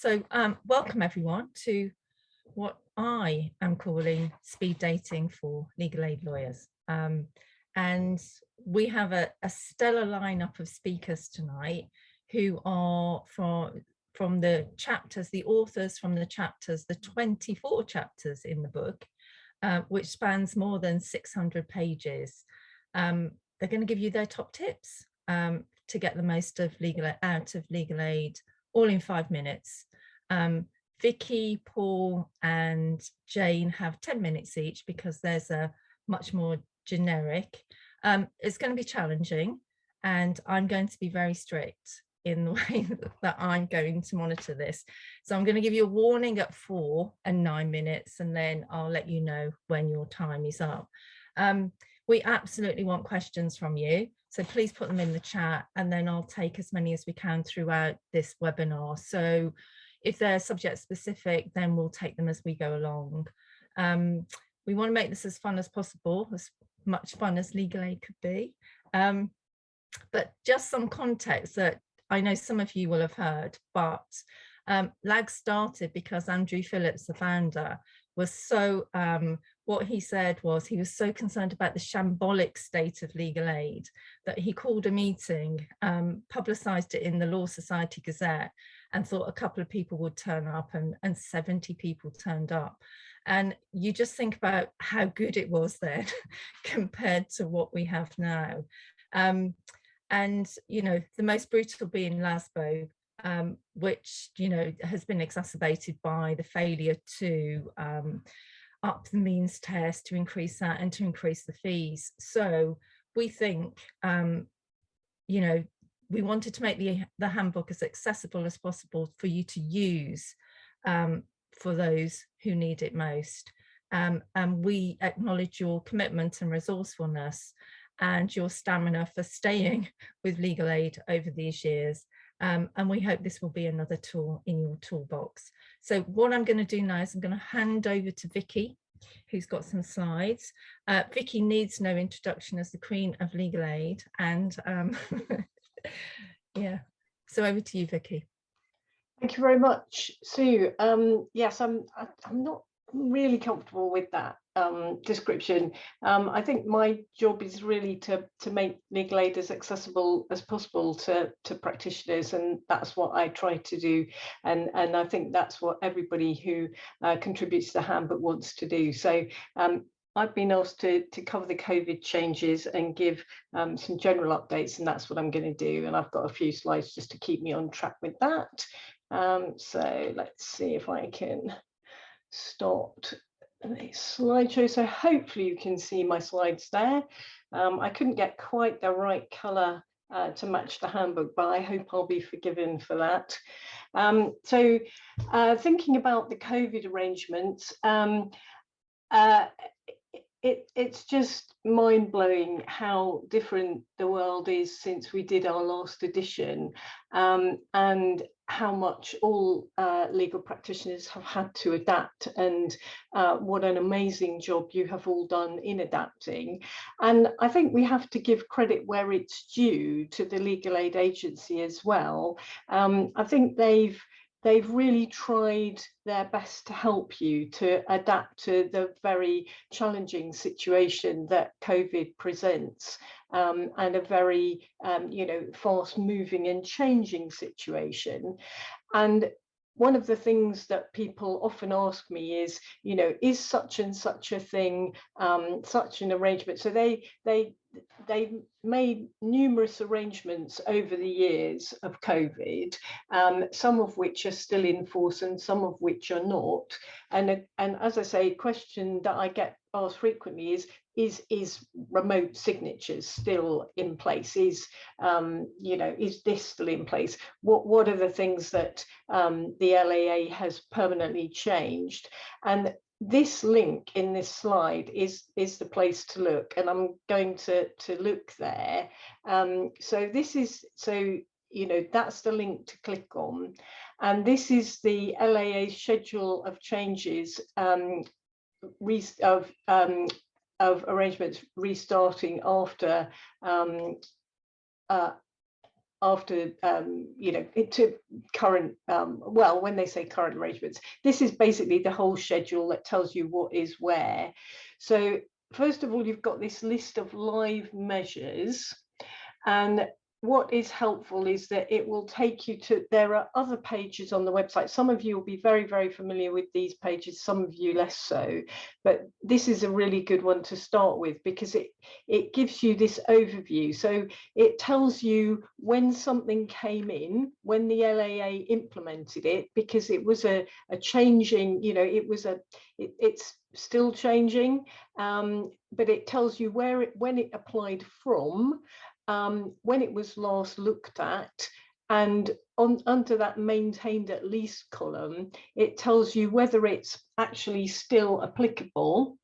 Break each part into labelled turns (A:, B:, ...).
A: Welcome everyone to what I am calling speed dating for legal aid lawyers. And we have a stellar lineup of speakers tonight who are from the chapters, the authors from the chapters, the 24 chapters in the book, which spans more than 600 pages. They're going to give you their top tips to get the most of out of legal aid, all in 5 minutes. Vicky, Paul and Jane have 10 minutes each because there's a much more generic. It's going to be challenging and I'm going to be very strict in the way that I'm going to monitor this. So I'm going to give you a warning at 4 and 9 minutes and then I'll let you know when your time is up. We absolutely want questions from you. So please put them in the chat and then I'll take as many as we can throughout this webinar. So if they're subject specific, then we'll take them as we go along. We want to make this as fun as possible, as much fun as legal aid could be. But just some context that I know some of you will have heard, but LAG started because Andrew Phillips, the founder, was so, what he said was he was so concerned about the shambolic state of legal aid that he called a meeting, publicised it in the Law Society Gazette and thought a couple of people would turn up and 70 people turned up. And you just think about how good it was then compared to what we have now. And, you know, the most brutal being LASBO, which, you know, has been exacerbated by the failure to up the means test, to increase that and to increase the fees. So we think, you know, we wanted to make the handbook as accessible as possible for you to use for those who need it most. And we acknowledge your commitment and resourcefulness and your stamina for staying with legal aid over these years. And we hope this will be another tool in your toolbox. So what I'm going to do now is I'm going to hand over to Vicky, who's got some slides. Vicky needs no introduction as the Queen of Legal Aid. And yeah, so over to you, Vicky.
B: Thank you very much, Sue. Yes, I'm not really comfortable with that description. I think my job is really to make legal aid as accessible as possible to practitioners, and that's what I try to do. And I think that's what everybody who contributes to the handbook wants to do. So I've been asked to cover the COVID changes and give some general updates, and that's what I'm going to do. And I've got a few slides just to keep me on track with that. So let's see if I can start the slideshow. So hopefully you can see my slides there. I couldn't get quite the right color to match the handbook, but I hope I'll be forgiven for that. So thinking about the COVID arrangements, it's just mind-blowing how different the world is since we did our last edition, and how much all legal practitioners have had to adapt, and what an amazing job you have all done in adapting. And I think we have to give credit where it's due to the Legal Aid Agency as well. I think they've really tried their best to help you to adapt to the very challenging situation that COVID presents, and a very, you know, fast moving and changing situation. And one of the things that people often ask me is, you know, is such and such a thing, such an arrangement? So they made numerous arrangements over the years of COVID, some of which are still in force and some of which are not. And as I say, a question that I get asked frequently is remote signatures still in place? Is you know, is this still in place? What are the things that the LAA has permanently changed? And this link in this slide is the place to look, and I'm going to look there. So this is, so you know, that's the link to click on, and this is the LAA schedule of changes of arrangements restarting after after to current, well, when they say current arrangements, this is basically the whole schedule that tells you what is where. So first of all, you've got this list of live measures, and what is helpful is that it will take you to, there are other pages on the website. Some of you will be very, very familiar with these pages, some of you less so, but this is a really good one to start with because it gives you this overview. So it tells you when something came in, when the LAA implemented it, because it was a changing, it's still changing, but it tells you when it applied from, when it was last looked at, and under that maintained at least column, it tells you whether it's actually still applicable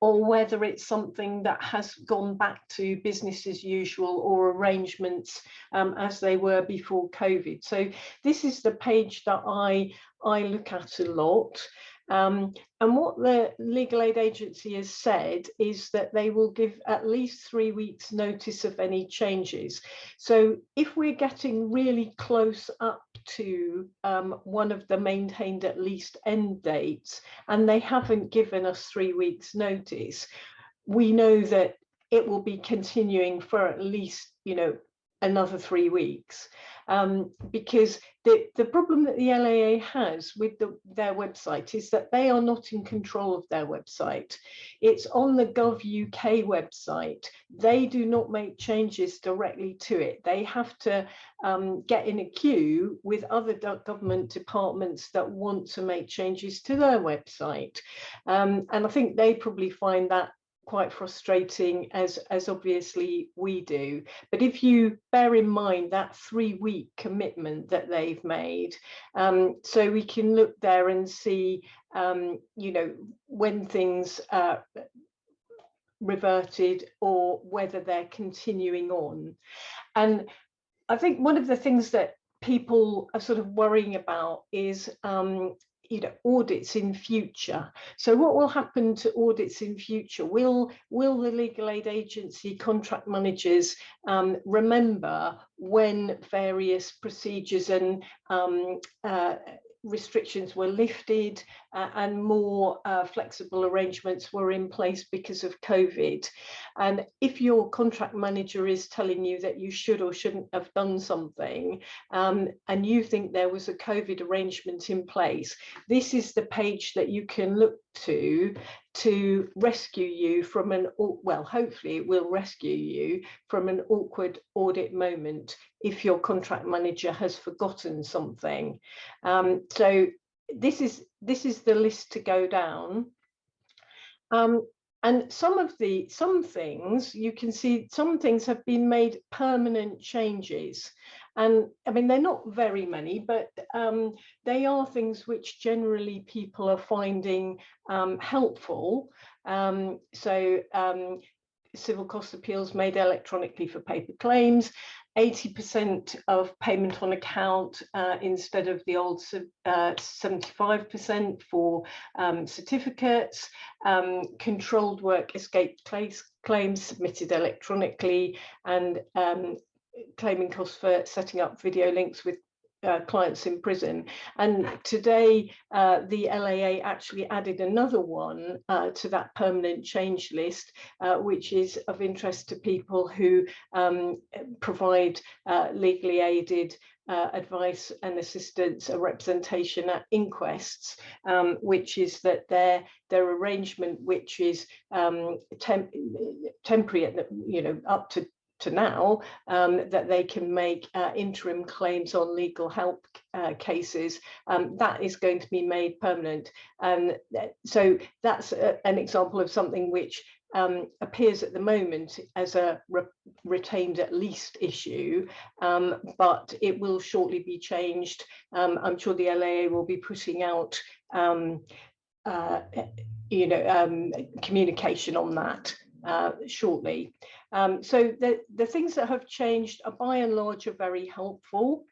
B: or whether it's something that has gone back to business as usual or arrangements as they were before COVID. So this is the page that I look at a lot. And what the Legal Aid Agency has said is that they will give at least 3 weeks notice of any changes. So if we're getting really close up to one of the maintained at least end dates and they haven't given us 3 weeks notice, we know that it will be continuing for at least, another 3 weeks, because the problem that the LAA has with their website is that they are not in control of their website. It's on the Gov.uk website. They do not make changes directly to it. They have to get in a queue with other government departments that want to make changes to their website. And I think they probably find that quite frustrating, as obviously we do. But if you bear in mind that 3 week commitment that they've made, so we can look there and see, when things reverted or whether they're continuing on. And I think one of the things that people are sort of worrying about is audits in future. So what will happen to audits in future? Will the Legal Aid Agency contract managers remember when various procedures and restrictions were lifted and more flexible arrangements were in place because of COVID? And if your contract manager is telling you that you should or shouldn't have done something, and you think there was a COVID arrangement in place, this is the page that you can look to rescue you from hopefully it will rescue you from an awkward audit moment if your contract manager has forgotten something. So this is the list to go down. And some things you can see, some things have been made permanent changes. And I mean, they're not very many, but they are things which generally people are finding helpful. Civil cost appeals made electronically for paper claims, 80% of payment on account instead of the old 75% for certificates, controlled work escape claims submitted electronically, and claiming costs for setting up video links with clients in prison. And today the LAA actually added another one to that permanent change list, which is of interest to people who provide legally aided advice and assistance or representation at inquests, which is that their arrangement, which is temporary at up to now, that they can make interim claims on legal help cases, that is going to be made permanent. So that's an example of something which appears at the moment as a retained at least issue, but it will shortly be changed. I'm sure the LAA will be putting out communication on that shortly. So the things that have changed are by and large are very helpful.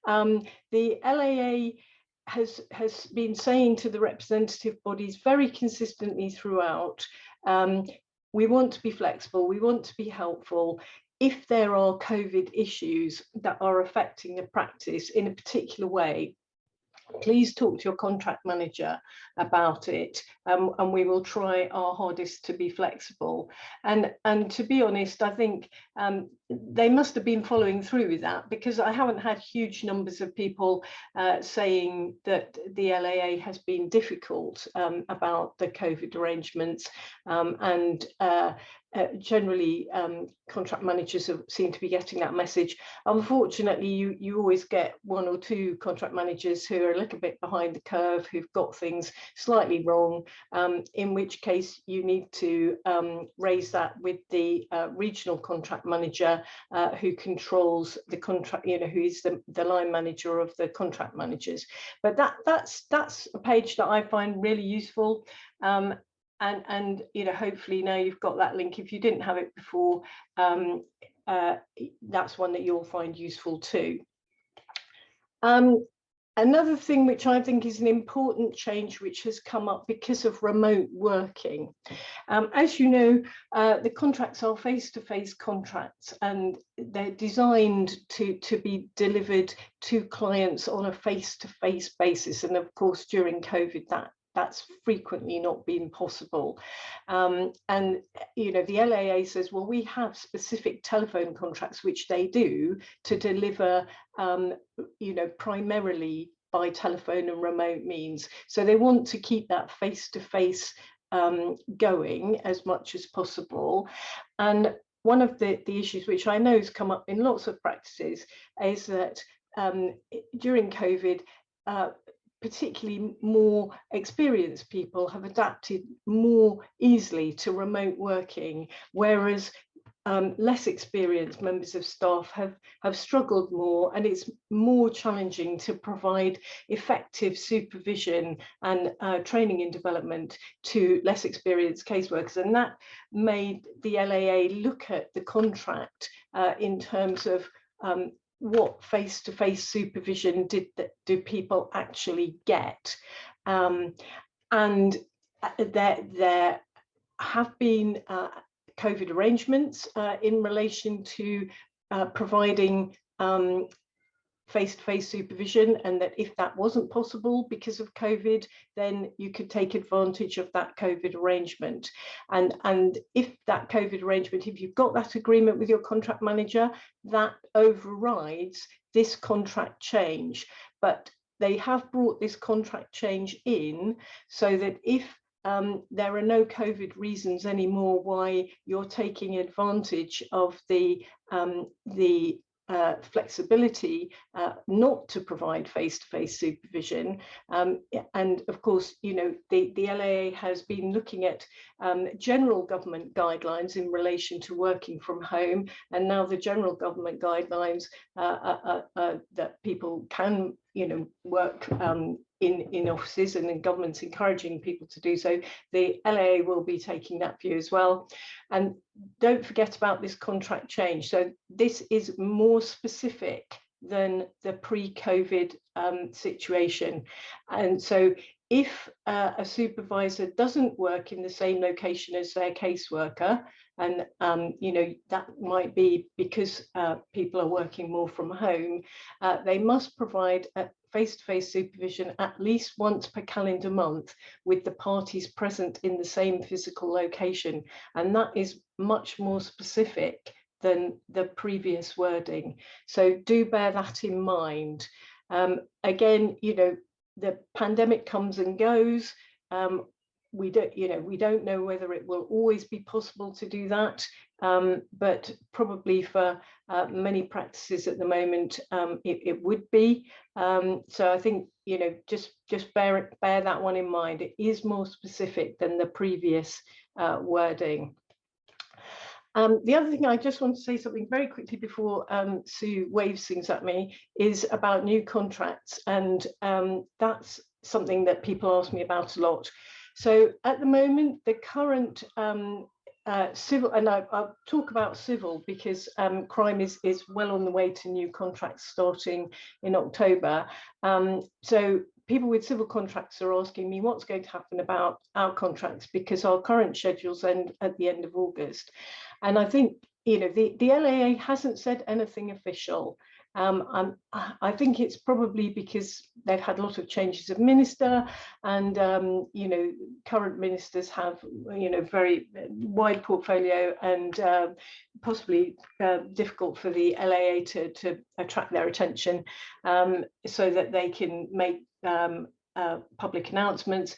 B: The LAA has been saying to the representative bodies very consistently throughout, we want to be flexible, we want to be helpful. if there are COVID issues that are affecting the practice in a particular way, please talk to your contract manager about it, and we will try our hardest to be flexible. And to be honest, I think they must have been following through with that, because I haven't had huge numbers of people saying that the LAA has been difficult about the COVID arrangements, and generally contract managers seem to be getting that message. Unfortunately, you always get one or two contract managers who are a little bit behind the curve, who've got things slightly wrong, in which case you need to raise that with the regional contract manager who controls the contract, you know, who is the line manager of the contract managers. But that's a page that I find really useful. And you know, hopefully now you've got that link. If you didn't have it before, that's one that you'll find useful too. Another thing which I think is an important change which has come up because of remote working. As you know, the contracts are face-to-face contracts, and they're designed to be delivered to clients on a face-to-face basis. And of course, during COVID, that's frequently not been possible. And, you know, the LAA says, well, we have specific telephone contracts, which they do, to deliver, you know, primarily by telephone and remote means. So they want to keep that face-to-face going as much as possible. And one of the issues which I know has come up in lots of practices is that during COVID, particularly more experienced people have adapted more easily to remote working, whereas less experienced members of staff have struggled more, and it's more challenging to provide effective supervision and training and development to less experienced caseworkers. And that made the LAA look at the contract in terms of what face-to-face supervision do people actually get, and there have been COVID arrangements in relation to providing face-to-face supervision, and that if that wasn't possible because of COVID, then you could take advantage of that COVID arrangement. And if that COVID arrangement, if you've got that agreement with your contract manager, that overrides this contract change. But they have brought this contract change in so that if there are no COVID reasons anymore why you're taking advantage of the flexibility not to provide face-to-face supervision. And of course, you know, the LAA has been looking at general government guidelines in relation to working from home, and now the general government guidelines that people can, you know, work in offices, and in government's encouraging people to do so. The LAA will be taking that view as well. And don't forget about this contract change. So this is more specific than the pre-COVID situation. And so if a supervisor doesn't work in the same location as their caseworker, and you know, that might be because people are working more from home, they must provide face-to-face supervision at least once per calendar month with the parties present in the same physical location. And that is much more specific than the previous wording. So do bear that in mind. Again, you know, the pandemic comes and goes. We don't know whether it will always be possible to do that, but probably for many practices at the moment, it would be. So I think, you know, just bear that one in mind. It is more specific than the previous wording. The other thing I just want to say something very quickly before Sue waves things at me is about new contracts, and that's something that people ask me about a lot. So at the moment, the current civil, and I'll talk about civil because crime is well on the way to new contracts starting in October. So people with civil contracts are asking me what's going to happen about our contracts, because our current schedules end at the end of August. And I think you know, the LAA hasn't said anything official. I think it's probably because they've had a lot of changes of minister, and you know, current ministers have, you know, very wide portfolio, and possibly difficult for the LAA to attract their attention, so that they can make public announcements.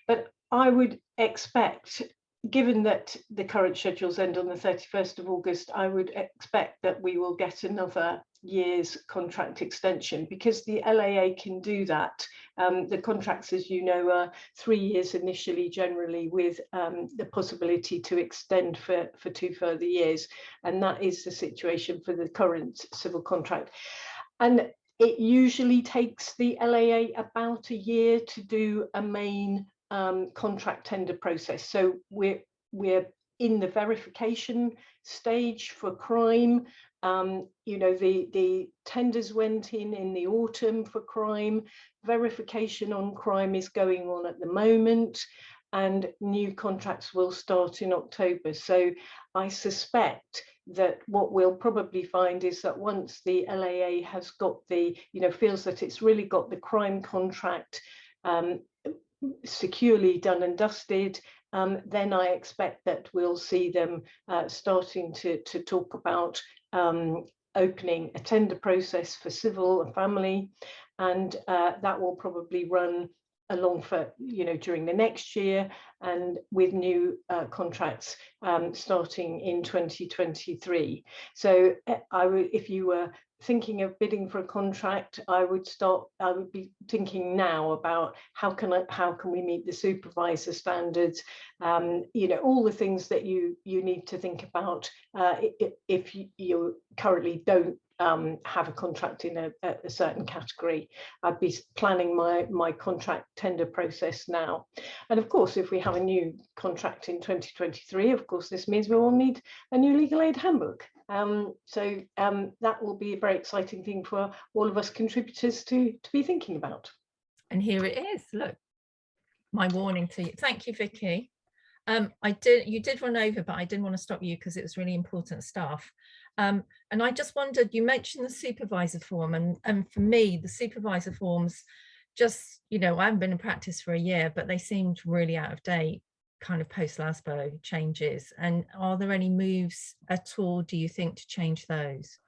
B: But I would expect, given that the current schedules end on the 31st of August, I would expect that we will get another year's contract extension, because the LAA can do that. The contracts, as you know, are 3 years initially, generally, with the possibility to extend for 2 further years. And that is the situation for the current civil contract. And it usually takes the LAA about a year to do a main contract tender process. So we're in the verification stage for crime. You know, the tenders went in the autumn for crime. Verification on crime is going on at the moment, and new contracts will start in October. So I suspect that what we'll probably find is that once the LAA has got the, you know, feels that it's really got the crime contract securely done and dusted, then I expect that we'll see them starting to talk about opening a tender process for civil and family, and that will probably run along for, you know, during the next year, and with new contracts starting in 2023. So I would, if you were thinking of bidding for a contract, I would be thinking now about how can we meet the supervisor standards, you know, all the things that you need to think about if you currently don't have a contract in a certain category. I'd be planning my contract tender process now. And of course, if we have a new contract in 2023, of course, this means we will need a new legal aid handbook. So that will be a very exciting thing for all of us contributors to be thinking about.
A: And here it is. Look, my warning to you. Thank you, Vicky. You did run over, but I didn't want to stop you because it was really important stuff. And I just wondered, you mentioned the supervisor form, and for me, the supervisor forms just, you know, I haven't been in practice for a year, but they seemed really out of date, kind of post LASPO changes. And are there any moves at all, do you think, to change those?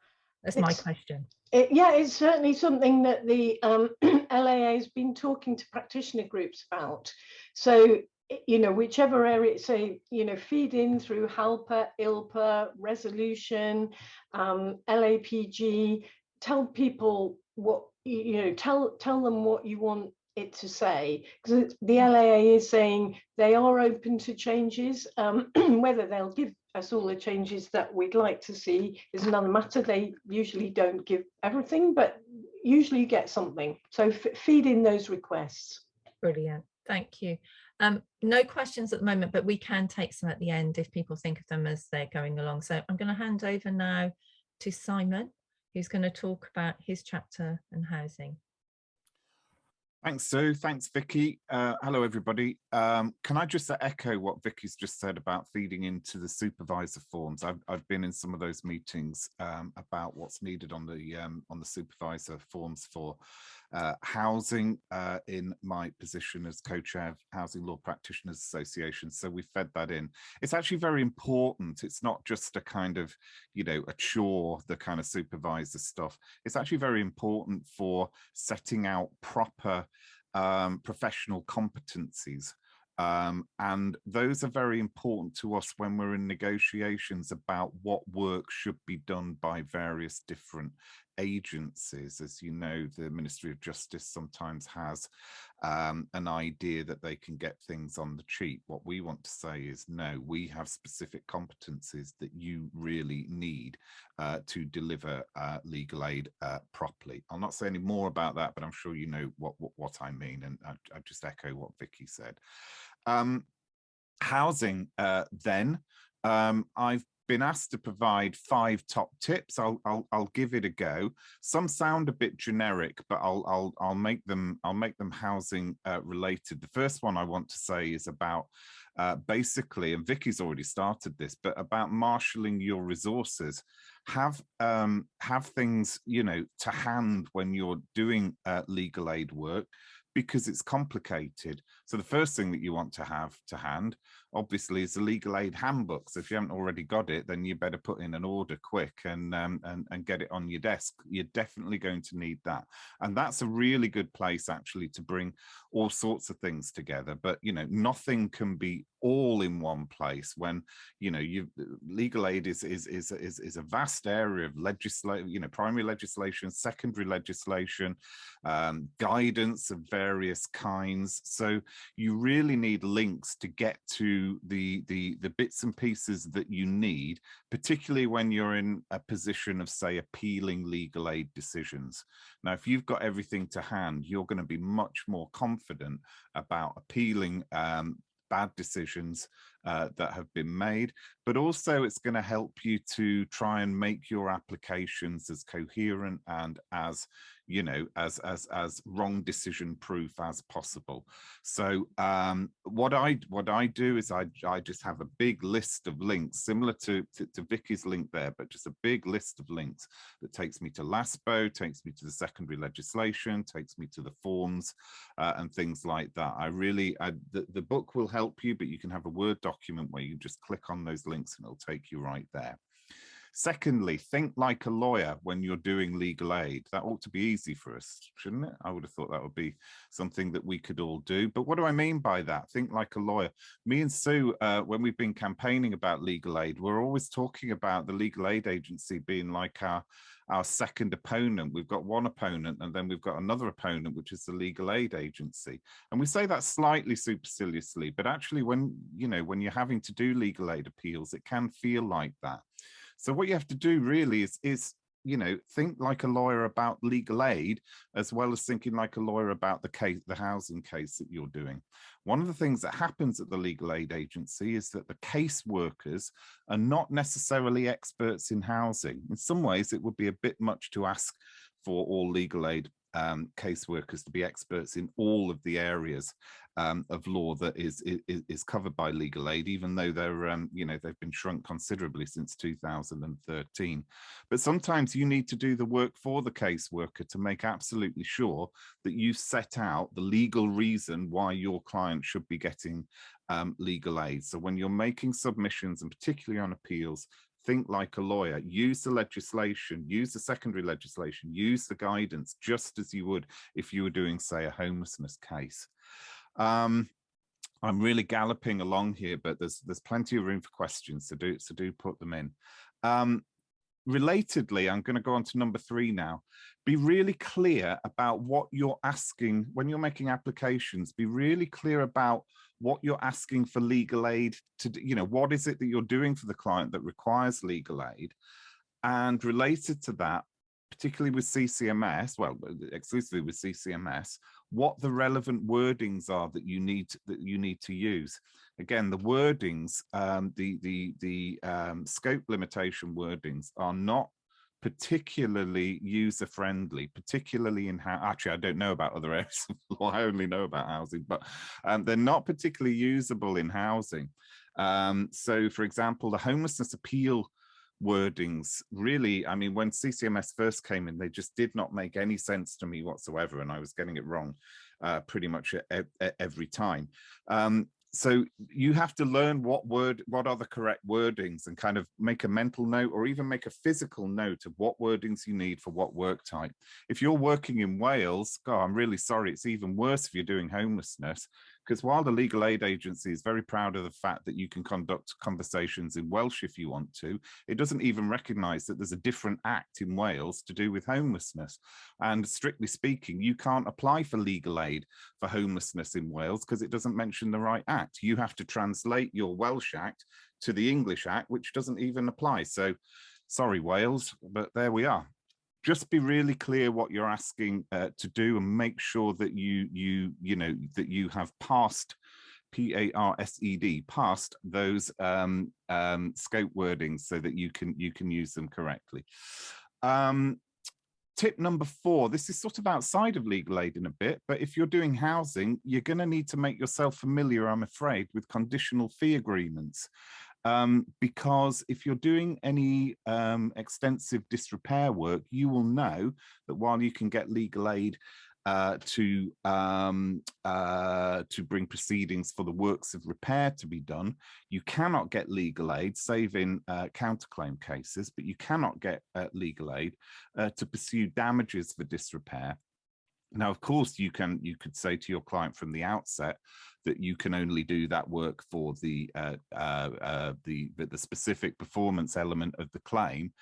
A: That's my question.
B: Yeah, it's certainly something that the LAA has been talking to practitioner groups about. So, you know, whichever area, say, you know, feed in through HALPA, ILPA, resolution, LAPG, tell people what, you know, tell them what you want it to say, because the LAA is saying they are open to changes. Whether they'll give us all the changes that we'd like to see is another matter. They usually don't give everything, but usually you get something. So feed in those requests.
A: Brilliant, thank you. No questions at the moment, but we can take some at the end if people think of them as they're going along. So I'm going to hand over now to Simon, who's going to talk about his chapter on housing.
C: Thanks, Sue. Thanks, Vicky. Hello, everybody. Can I just echo what Vicky's just said about feeding into the supervisor forms? I've been in some of those meetings about what's needed on the supervisor forms for housing in my position as co-chair of Housing Law Practitioners Association. So we fed that in. It's actually very important. It's not just a kind of, you know, a chore, the kind of supervisor stuff. It's actually very important for setting out proper professional competencies. And those are very important to us when we're in negotiations about what work should be done by various different agencies. As you know, the Ministry of Justice sometimes has an idea that they can get things on the cheap. What we want to say is, no, we have specific competencies that you really need to deliver legal aid properly. I'll not say any more about that, but I'm sure you know what I mean, and I just echo what Vicky said. Housing then, I've been asked to provide 5 top tips. I'll give it a go. Some sound a bit generic, but I'll make them housing related. The first one I want to say is about basically, and Vicky's already started this, but about marshalling your resources. Have things, you know, to hand when you're doing legal aid work, because it's complicated. So the first thing that you want to have to hand, obviously, is the legal aid handbook. So if you haven't already got it, then you better put in an order quick and get it on your desk. You're definitely going to need that. And that's a really good place actually to bring all sorts of things together. But, you know, nothing can be all in one place when, you know, legal aid is a vast area of legislation, you know, primary legislation, secondary legislation, guidance of various kinds. So you really need links to get to the bits and pieces that you need, particularly when you're in a position of, say, appealing legal aid decisions. Now, if you've got everything to hand, you're going to be much more confident about appealing bad decisions that have been made, but also it's going to help you to try and make your applications as coherent and as, you know, as wrong decision proof as possible. So what I do is I just have a big list of links similar to Vicky's link there, but just a big list of links that takes me to LASPO, takes me to the secondary legislation, takes me to the forms and things like that. The book will help you, but you can have a Word document where you just click on those links and it'll take you right there. Secondly, think like a lawyer when you're doing legal aid. That ought to be easy for us, shouldn't it? I would have thought that would be something that we could all do. But what do I mean by that? Think like a lawyer. Me and Sue, when we've been campaigning about legal aid, we're always talking about the legal aid agency being like our second opponent. We've got one opponent and then we've got another opponent, which is the legal aid agency. And we say that slightly superciliously, but actually when you're having to do legal aid appeals, it can feel like that. So what you have to do really is you know, think like a lawyer about legal aid, as well as thinking like a lawyer about the housing case that you're doing. One of the things that happens at the legal aid agency is that the case workers are not necessarily experts in housing. In some ways, it would be a bit much to ask for all legal aid caseworkers to be experts in all of the areas of law that is covered by legal aid, even though they're they've been shrunk considerably since 2013. But sometimes you need to do the work for the caseworker to make absolutely sure that you set out the legal reason why your client should be getting legal aid. So when you're making submissions, and particularly on appeals, think like a lawyer. Use the legislation, use the secondary legislation, use the guidance, just as you would if you were doing, say, a homelessness case. I'm really galloping along here, but there's plenty of room for questions, so do put them in. Relatedly, I'm going to go on to number 3 now. Be really clear about what you're asking when you're making applications. Be really clear about what you're asking for legal aid to do. You know, what is it that you're doing for the client that requires legal aid? And related to that, particularly with CCMS, well, exclusively with CCMS, what the relevant wordings are that you need to use. Again, the wordings, the scope limitation wordings are not particularly user-friendly, particularly in how, actually, I don't know about other areas of law, I only know about housing, but they're not particularly usable in housing. So, for example, the homelessness appeal wordings, really, I mean, when CCMS first came in, they just did not make any sense to me whatsoever, and I was getting it wrong pretty much every time. So you have to learn what are the correct wordings, and kind of make a mental note or even make a physical note of what wordings you need for what work type. If you're working in Wales, God, I'm really sorry, it's even worse if you're doing homelessness, because while the legal aid agency is very proud of the fact that you can conduct conversations in Welsh if you want to, it doesn't even recognise that there's a different act in Wales to do with homelessness. And strictly speaking, you can't apply for legal aid for homelessness in Wales because it doesn't mention the right act. You have to translate your Welsh Act to the English Act, which doesn't even apply. So sorry, Wales, but there we are. Just be really clear what you're asking to do, and make sure that you have passed PARSED, past those scope wordings so that you can use them correctly. Tip number 4, this is sort of outside of legal aid in a bit, but if you're doing housing, you're going to need to make yourself familiar, I'm afraid, with conditional fee agreements. Because if you're doing any extensive disrepair work, you will know that while you can get legal aid to bring proceedings for the works of repair to be done, you cannot get legal aid, save in counterclaim cases, but you cannot get legal aid to pursue damages for disrepair. Now, of course, you could say to your client from the outset that you can only do that work for the specific performance element of the claim.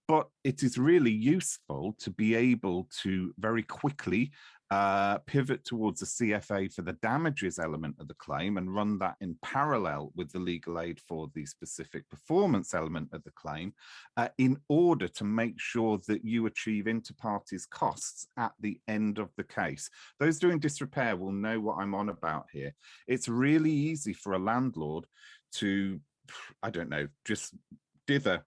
C: But it is really useful to be able to very quickly pivot towards a CFA for the damages element of the claim and run that in parallel with the legal aid for the specific performance element of the claim in order to make sure that you achieve inter partes costs at the end of the case. Those doing disrepair will know what I'm on about here. It's really easy for a landlord to, I don't know, just dither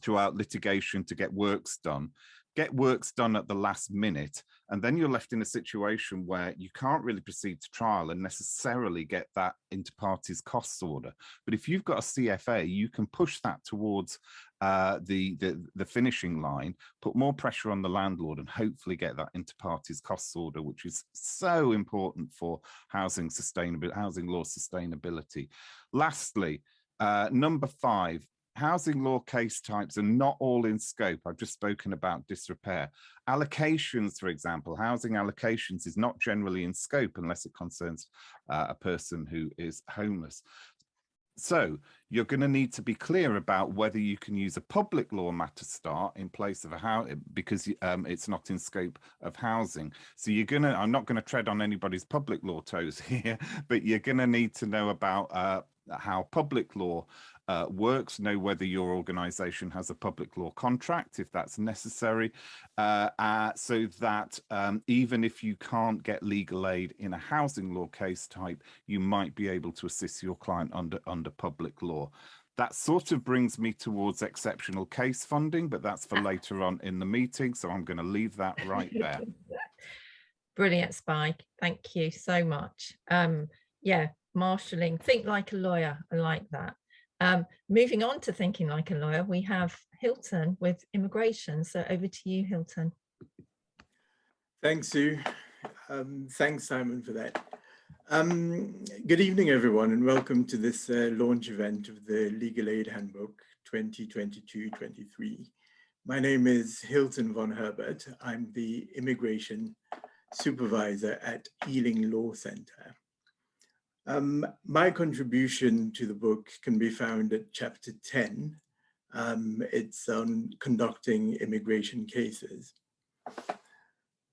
C: throughout litigation to get works done at the last minute, and then you're left in a situation where you can't really proceed to trial and necessarily get that inter partes costs order. But if you've got a CFA, you can push that towards the finishing line, put more pressure on the landlord, and hopefully get that inter partes costs order, which is so important for housing law sustainability. Lastly, number 5. Housing law case types are not all in scope. I've just spoken about disrepair. Allocations, for example, housing allocations is not generally in scope unless it concerns a person who is homeless. So you're going to need to be clear about whether you can use a public law matter start in place of a house, because it's not in scope of housing. So I'm not going to tread on anybody's public law toes here, but you're going to need to know about how public law works, know whether your organization has a public law contract if that's necessary, so that even if you can't get legal aid in a housing law case type, you might be able to assist your client under public law. That sort of brings me towards exceptional case funding, but that's for later on in the meeting, so I'm going to leave that right there.
A: Brilliant, Spike. Thank you so much. Yeah, marshalling, think like a lawyer. I like that. Moving on to thinking like a lawyer, we have Hilton with immigration. So over to you, Hilton.
D: Thanks, Sue. Thanks, Simon, for that. Good evening, everyone, and welcome to this launch event of the Legal Aid Handbook 2022-23. My name is Hilton von Herbert. I'm the immigration supervisor at Ealing Law Center. My contribution to the book can be found at chapter 10. It's on conducting immigration cases.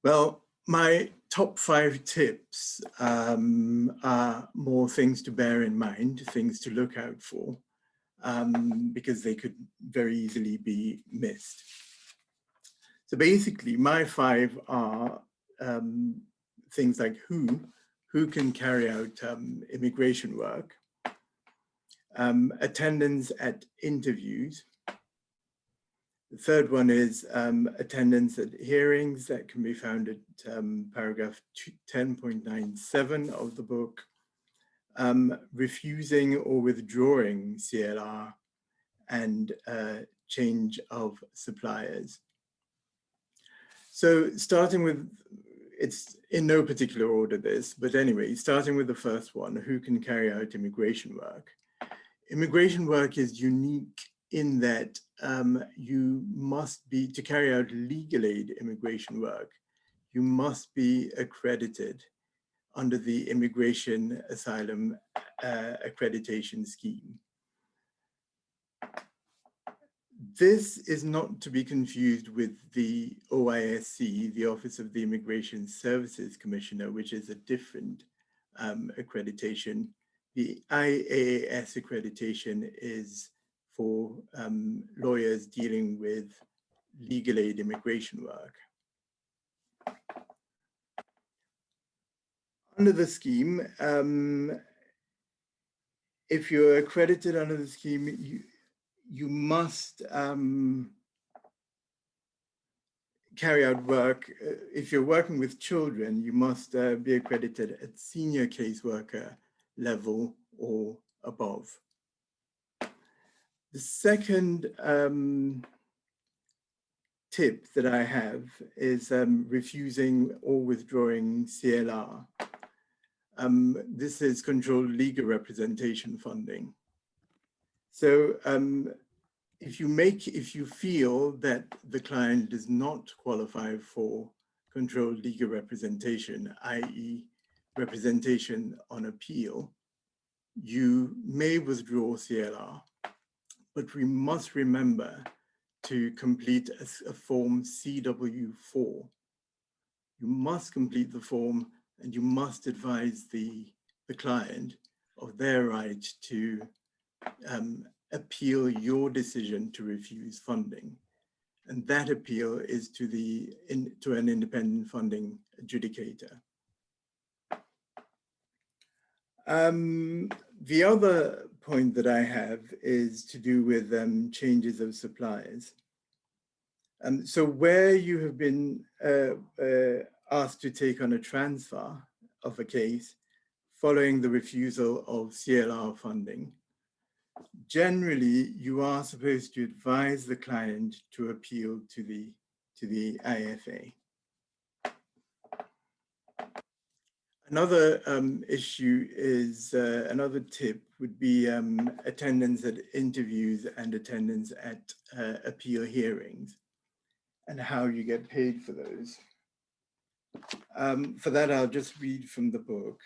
D: Well, my top 5 tips are more things to bear in mind, things to look out for, because they could very easily be missed. So basically, my 5 are things like who can carry out immigration work, attendance at interviews. The third one is attendance at hearings, that can be found at paragraph 10.97 of the book. Refusing or withdrawing CLR, and change of suppliers. So starting with, it's in no particular order this, but anyway, starting with the first one, who can carry out immigration work? Immigration work is unique in that you must be, to carry out legal aid immigration work, you must be accredited under the Immigration Asylum Accreditation Scheme. This is not to be confused with the OISC, the Office of the Immigration Services Commissioner, which is a different accreditation. The IAAS accreditation is for lawyers dealing with legal aid immigration work. Under the scheme, if you're accredited under the scheme, you must carry out work. If you're working with children, you must be accredited at senior caseworker level or above. The second tip that I have is refusing or withdrawing CLR. This is controlled legal representation funding. So if you feel that the client does not qualify for controlled legal representation, i.e. representation on appeal, you may withdraw CLR, but we must remember to complete a form CW4. You must complete the form and you must advise the client of their right to appeal your decision to refuse funding. And that appeal is to an independent funding adjudicator. The other point that I have is to do with changes of suppliers. So where you have been asked to take on a transfer of a case following the refusal of CLR funding, generally you are supposed to advise the client to appeal to the IFA. Another issue is, another tip would be attendance at interviews and attendance at appeal hearings and how you get paid for those. For that, I'll just read from the book.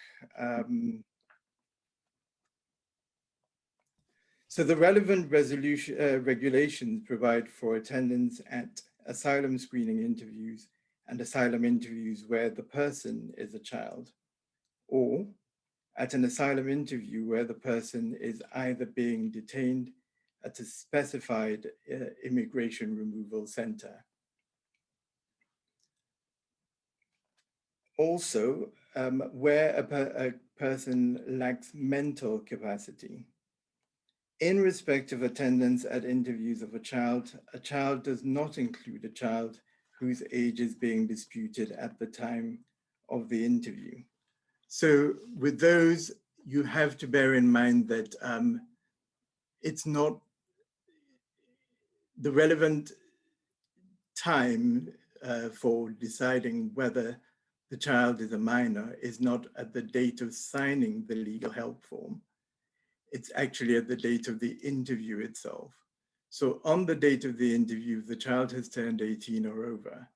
D: So the relevant regulations provide for attendance at asylum screening interviews and asylum interviews where the person is a child, or at an asylum interview where the person is either being detained at a specified immigration removal center. Also, where a person lacks mental capacity. In respect of attendance at interviews of a child does not include a child whose age is being disputed at the time of the interview. So with those, you have to bear in mind that it's not the relevant time for deciding whether the child is a minor is not at the date of signing the legal help form. It's actually at the date of the interview itself. So on the date of the interview, if the child has turned 18 or over,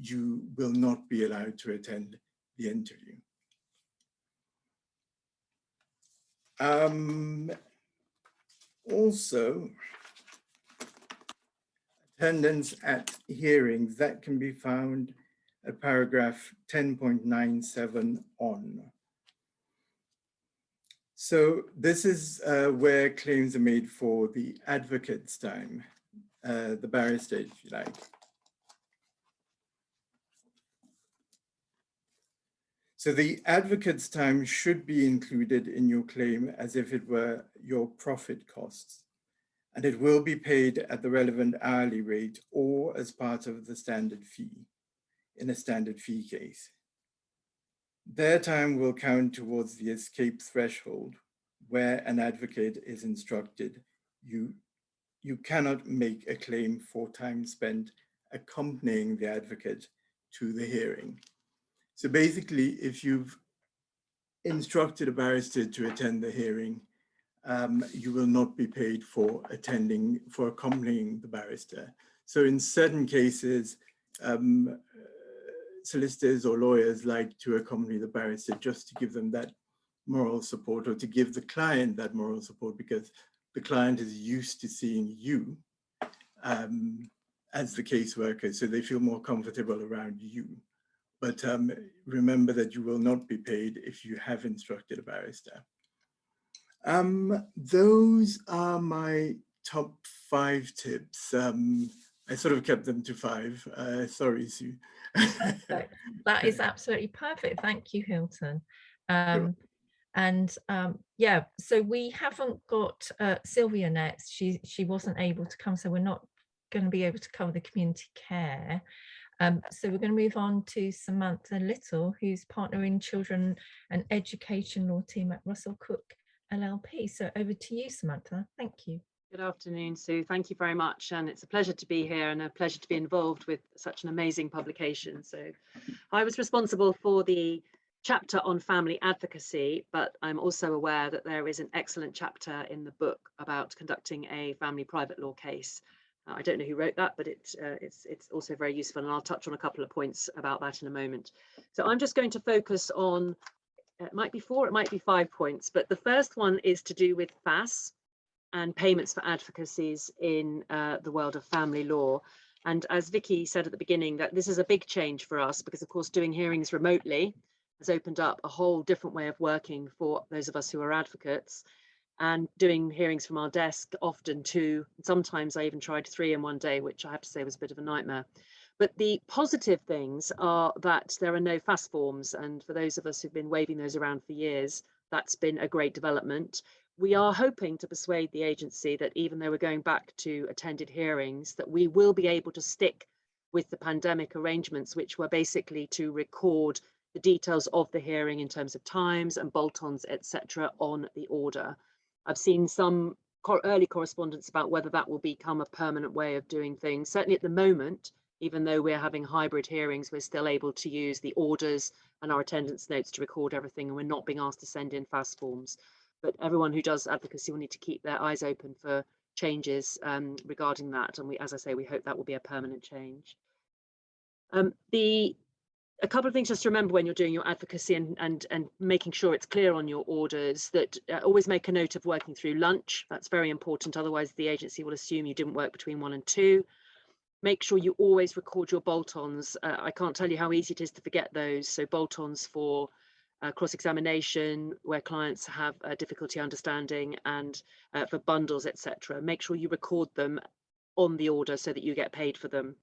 D: you will not be allowed to attend the interview. Also, attendance at hearings, that can be found at paragraph 10.97 on. So this is where claims are made for the advocate's time, the barrister, if you like. So the advocate's time should be included in your claim as if it were your profit costs, and it will be paid at the relevant hourly rate or as part of the standard fee in a standard fee case. Their time will count towards the escape threshold where an advocate is instructed you cannot make a claim for time spent accompanying the advocate to the hearing. So basically, if you've instructed a barrister to attend the hearing, you will not be paid for accompanying the barrister. So in certain cases, solicitors or lawyers like to accompany the barrister just to give them that moral support, or to give the client that moral support, because the client is used to seeing you as the caseworker, so they feel more comfortable around you. But remember that you will not be paid if you have instructed a barrister. Those are my top 5 tips. I sort of kept them to 5. Sorry, Sue.
A: That is absolutely perfect. Thank you, Hilton. And yeah, so we haven't got Sylvia next. She wasn't able to come, so we're not going to be able to cover the community care. So we're going to move on to Samantha Little, who's partner in children and education law team at Russell Cook LLP. So over to you, Samantha. Thank you.
E: Good afternoon, Sue. Thank you very much. And it's a pleasure to be here and a pleasure to be involved with such an amazing publication. So I was responsible for the chapter on family advocacy, but I'm also aware that there is an excellent chapter in the book about conducting a family private law case. I don't know who wrote that, but it's also very useful, and I'll touch on a couple of points about that in a moment. So I'm just going to focus on, it might be 4, it might be 5 points, but the first one is to do with FAS and payments for advocacies in the world of family law. And as Vicky said at the beginning, that this is a big change for us because, of course, doing hearings remotely has opened up a whole different way of working for those of us who are advocates, and doing hearings from our desk often 2, sometimes I even tried 3 in one day, which I have to say was a bit of a nightmare. But the positive things are that there are no FAS forms, and for those of us who've been waving those around for years, that's been a great development. We are hoping to persuade the agency that even though we're going back to attended hearings, that we will be able to stick with the pandemic arrangements, which were basically to record the details of the hearing in terms of times and bolt-ons, etc., on the order. I've seen some early correspondence about whether that will become a permanent way of doing things. Certainly at the moment, even though we're having hybrid hearings, we're still able to use the orders and our attendance notes to record everything, and we're not being asked to send in FAS forms. But everyone who does advocacy will need to keep their eyes open for changes regarding that. And we, as I say, we hope that will be a permanent change. A couple of things just to remember when you're doing your advocacy and making sure it's clear on your orders, that always make a note of working through lunch. That's very important. Otherwise, the agency will assume you didn't work between 1 and 2. Make sure you always record your bolt-ons. I can't tell you how easy it is to forget those. So bolt-ons for cross-examination, where clients have difficulty understanding, and for bundles, etc. Make sure you record them on the order so that you get paid for them.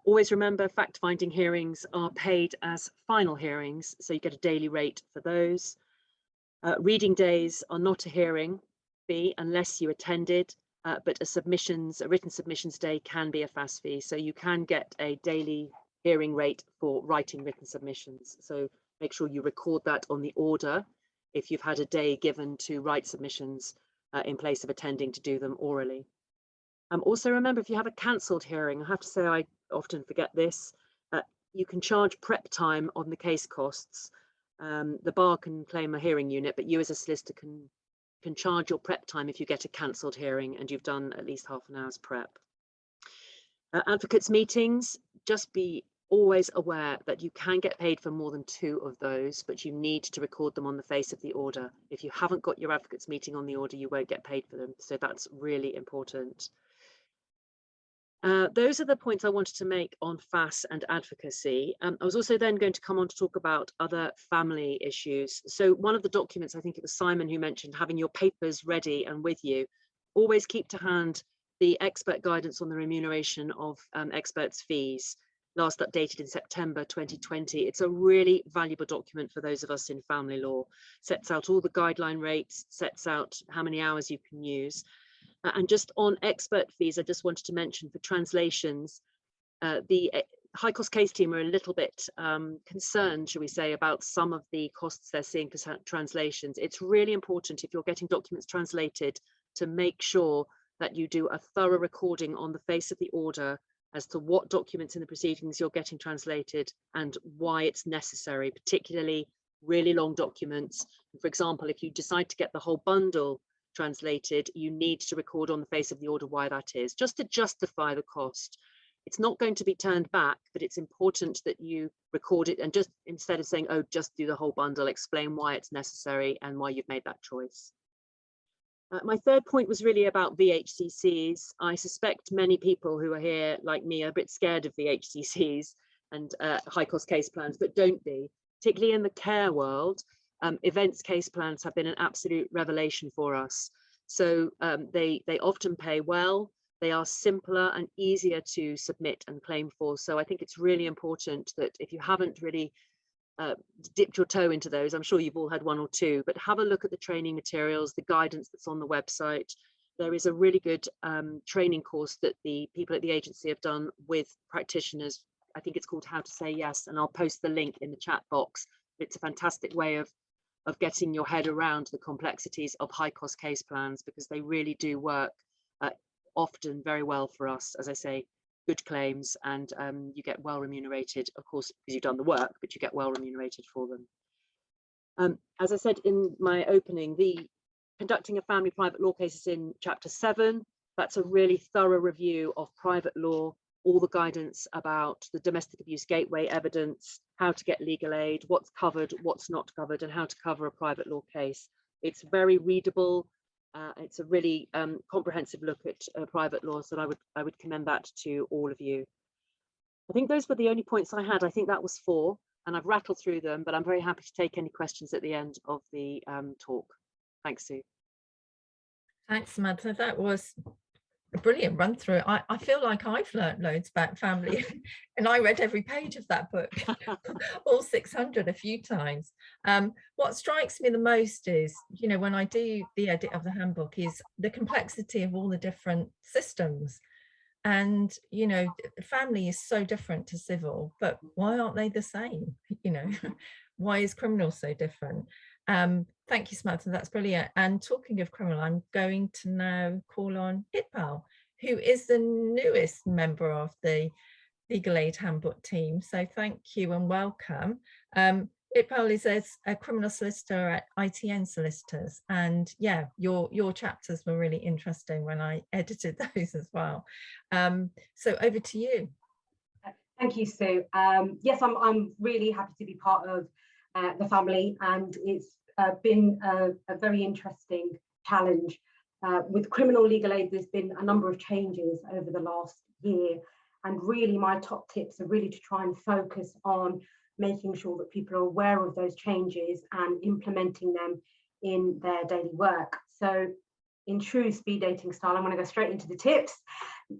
E: Always remember, fact-finding hearings are paid as final hearings, so you get a daily rate for those. Reading days are not a hearing fee unless you attended, but a written submissions day can be a FAS fee, so you can get a daily hearing rate for writing written submissions. So make sure you record that on the order if you've had a day given to write submissions in place of attending to do them orally. Also remember, if you have a cancelled hearing, I have to say I often forget this, you can charge prep time on the case costs. The bar can claim a hearing unit, but you as a solicitor can charge your prep time if you get a cancelled hearing and you've done at least half an hour's prep. Advocates meetings, just be always aware that you can get paid for more than 2 of those, but you need to record them on the face of the order. If you haven't got your advocates meeting on the order, you won't get paid for them. So that's really important. Those are the points I wanted to make on FAS and advocacy. I was also then going to come on to talk about other family issues. So one of the documents, I think it was Simon who mentioned having your papers ready and with you. Always keep to hand the expert guidance on the remuneration of experts' fees, last updated in September 2020. It's a really valuable document for those of us in family law. Sets out all the guideline rates, sets out how many hours you can use. And just on expert fees, I just wanted to mention for translations, the high cost case team are a little bit concerned, shall we say, about some of the costs they're seeing for translations. It's really important if you're getting documents translated to make sure that you do a thorough recording on the face of the order as to what documents in the proceedings you're getting translated and why it's necessary, particularly really long documents. For example, if you decide to get the whole bundle translated, you need to record on the face of the order why that is, just to justify the cost. It's not going to be turned back, but it's important that you record it, and just instead of saying, oh, just do the whole bundle, explain why it's necessary and why you've made that choice. My third point was really about VHCCs. I suspect many people who are here, like me, are a bit scared of VHCCs and high cost case plans, but don't be, particularly in the care world. Events case plans have been an absolute revelation for us. So they often pay well, they are simpler and easier to submit and claim for. So I think it's really important that if you haven't really dipped your toe into those. I'm sure you've all had one or two, but have a look at the training materials, the guidance that's on the website. There is a really good training course that the people at the agency have done with practitioners. I think it's called How to Say Yes, and I'll post the link in the chat box. It's a fantastic way of getting your head around the complexities of high cost case plans, because they really do work often very well for us. As I say, good claims, and you get well remunerated, of course, because you've done the work, but you get well remunerated for them. As I said in my opening, the conducting a family private law cases in chapter 7, that's a really thorough review of private law, all the guidance about the domestic abuse gateway evidence, how to get legal aid, what's covered, what's not covered, and how to cover a private law case. It's very readable. It's a really comprehensive look at private law, so I would commend that to all of you. I think those were the only points I had. I think that was 4, and I've rattled through them, but I'm very happy to take any questions at the end of the talk. Thanks, Sue.
A: Thanks, Samantha. That was a brilliant run through. I feel like I've learned loads about family, and I read every page of that book, all 600 a few times. What strikes me the most is, you know, when I do the edit of the handbook, is the complexity of all the different systems. And, you know, family is so different to civil, but why aren't they the same? You know, why is criminal so different? Thank you, Samantha, that's brilliant. And talking of criminal, I'm going to now call on Itpal, who is the newest member of the Legal Aid Handbook team. So thank you and welcome. Itpal is a criminal solicitor at ITN Solicitors, and yeah, your chapters were really interesting when I edited those as well. So over to you.
F: Thank you, Sue. Yes, I'm really happy to be part of the family, and it's been a very interesting challenge. With criminal legal aid, there's been a number of changes over the last year, and really my top tips are really to try and focus on making sure that people are aware of those changes and implementing them in their daily work. So in true speed dating style, I'm going to go straight into the tips.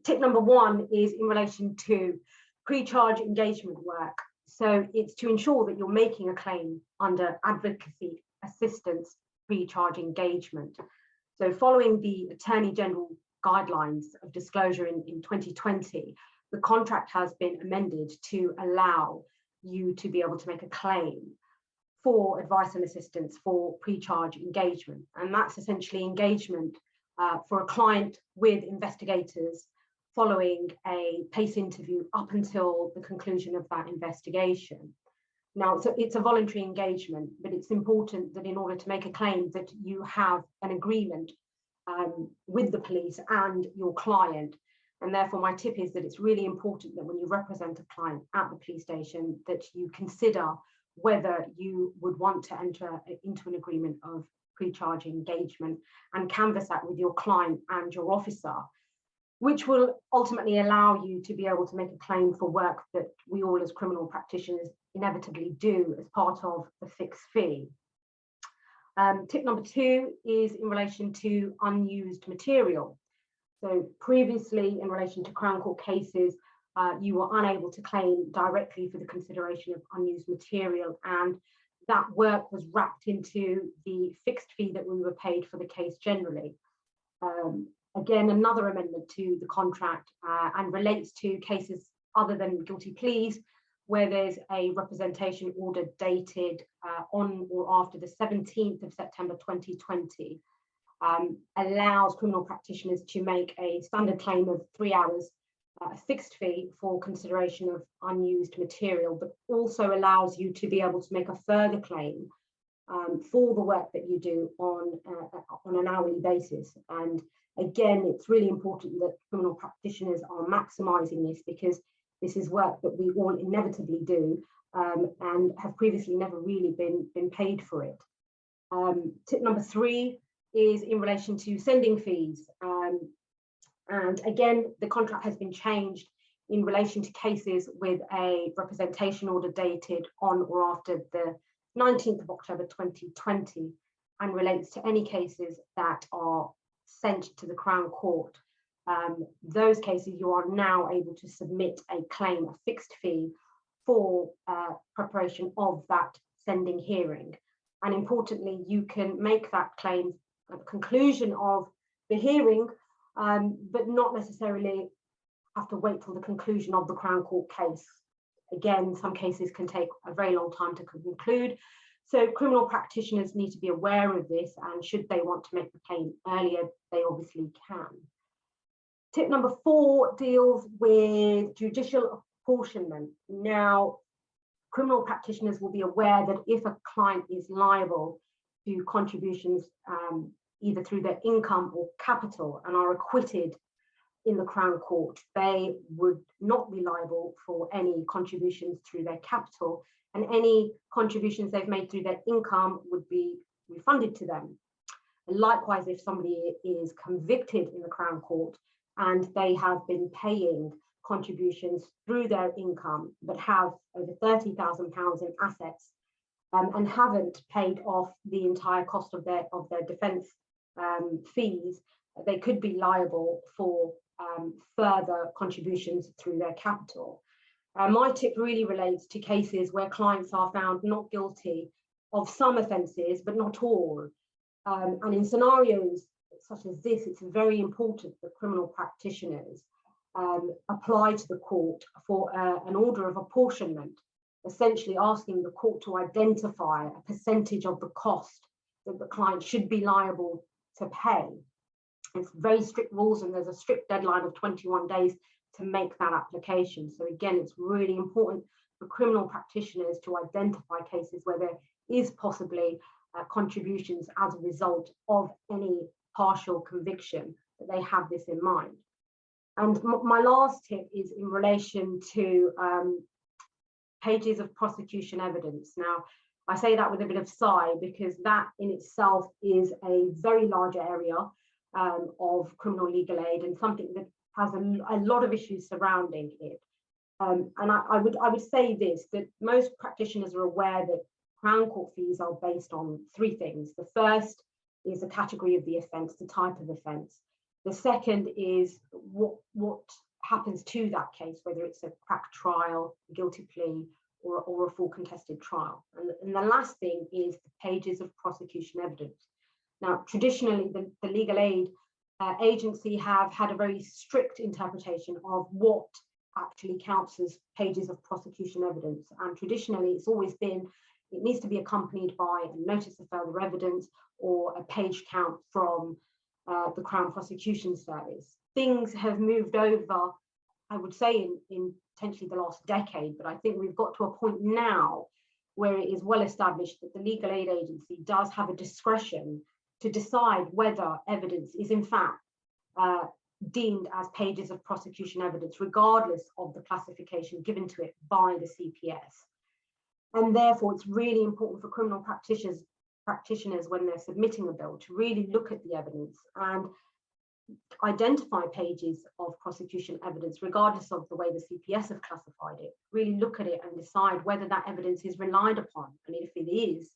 F: Tip number 1 is in relation to pre-charge engagement work. So it's to ensure that you're making a claim under advocacy assistance pre-charge engagement. So following the Attorney General guidelines of disclosure in 2020, the contract has been amended to allow you to be able to make a claim for advice and assistance for pre-charge engagement. And that's essentially engagement for a client with investigators following a PACE interview up until the conclusion of that investigation. Now, so it's a voluntary engagement, but it's important that in order to make a claim that you have an agreement with the police and your client. And therefore, my tip is that it's really important that when you represent a client at the police station, that you consider whether you would want to enter into an agreement of pre-charge engagement and canvass that with your client and your officer, which will ultimately allow you to be able to make a claim for work that we all as criminal practitioners inevitably do as part of the fixed fee. Tip number 2 is in relation to unused material. So previously, in relation to Crown Court cases, you were unable to claim directly for the consideration of unused material, and that work was wrapped into the fixed fee that we were paid for the case generally. Again, another amendment to the contract and relates to cases other than guilty pleas, where there's a representation order dated on or after the 17th of September 2020. Allows criminal practitioners to make a standard claim of 3 hours, a fixed fee for consideration of unused material, but also allows you to be able to make a further claim for the work that you do on an hourly basis. And again, it's really important that criminal practitioners are maximising this, because this is work that we all inevitably do and have previously never really been paid for it. Tip number 3 is in relation to sending fees. And again, the contract has been changed in relation to cases with a representation order dated on or after the 19th of October 2020 and relates to any cases that are sent to the Crown Court. Those cases, you are now able to submit a claim, a fixed fee for preparation of that sending hearing. And importantly, you can make that claim at the conclusion of the hearing, but not necessarily have to wait till the conclusion of the Crown Court case. Again, some cases can take a very long time to conclude. So criminal practitioners need to be aware of this, and should they want to make the claim earlier, they obviously can. Tip number 4 deals with judicial apportionment. Now, criminal practitioners will be aware that if a client is liable to contributions either through their income or capital and are acquitted in the Crown Court, they would not be liable for any contributions through their capital, and any contributions they've made through their income would be refunded to them. And likewise, if somebody is convicted in the Crown Court and they have been paying contributions through their income but have over £30,000 in assets and haven't paid off the entire cost of their defence fees, they could be liable for further contributions through their capital. My tip really relates to cases where clients are found not guilty of some offences but not all. And in scenarios such as this, it's very important that criminal practitioners apply to the court for an order of apportionment, essentially asking the court to identify a percentage of the cost that the client should be liable to pay. It's very strict rules, and there's a strict deadline of 21 days to make that application. So again, it's really important for criminal practitioners to identify cases where there is possibly contributions as a result of any partial conviction, that they have this in mind. And my last tip is in relation to pages of prosecution evidence. Now, I say that with a bit of sigh, because that in itself is a very large area of criminal legal aid, and something that has a lot of issues surrounding it. And I would say this, that most practitioners are aware that Crown Court fees are based on 3 things. The first is the category of the offence, the type of offence. The second is what happens to that case, whether it's a crack trial, a guilty plea, or a full contested trial. And the last thing is the pages of prosecution evidence. Now, traditionally, the legal aid agency have had a very strict interpretation of what actually counts as pages of prosecution evidence. And traditionally, it's always been, it needs to be accompanied by a notice of further evidence or a page count from the Crown Prosecution Service. Things have moved over, I would say, in potentially the last decade, but I think we've got to a point now where it is well established that the legal aid agency does have a discretion to decide whether evidence is in fact deemed as pages of prosecution evidence, regardless of the classification given to it by the CPS. And therefore, it's really important for criminal practitioners when they're submitting a bill to really look at the evidence and identify pages of prosecution evidence, regardless of the way the CPS have classified it. Really look at it and decide whether that evidence is relied upon. And if it is,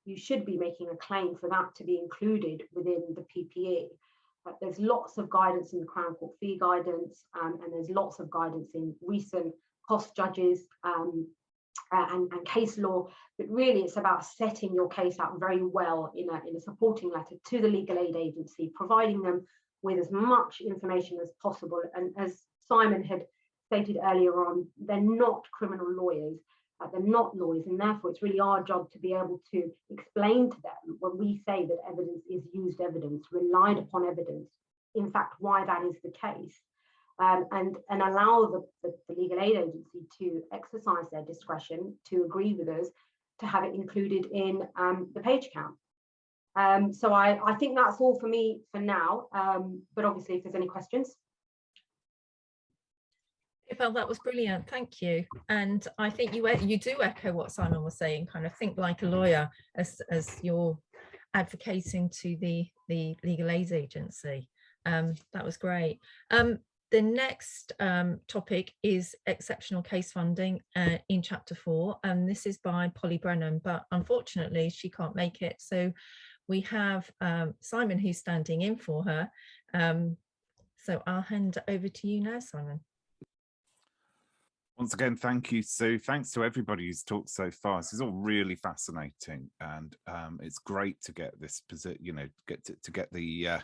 F: you should be making a claim for that to be included within the PPE. There's lots of guidance in the Crown Court fee guidance, and there's lots of guidance in recent cost judges and case law, but really it's about setting your case out very well in a supporting letter to the legal aid agency, providing them with as much information as possible. And as Simon had stated earlier on, they're not criminal lawyers, they're not lawyers, and therefore it's really our job to be able to explain to them when we say that evidence is used evidence, relied upon evidence, in fact, why that is the case. And allow the legal aid agency to exercise their discretion to agree with us to have it included in the page count. So I think that's all for me for now, but obviously if there's any questions.
A: Well, that was brilliant, thank you. And I think you do echo what Simon was saying, kind of think like a lawyer as you're advocating to the legal aid agency. That was great. The next topic is exceptional case funding in chapter 4, and this is by Polly Brennan, but unfortunately she can't make it. So we have Simon who's standing in for her. So I'll hand over to you now, Simon.
C: Once again, thank you, Sue. Thanks to everybody who's talked so far. This is all really fascinating, and it's great to get this, you know, to get the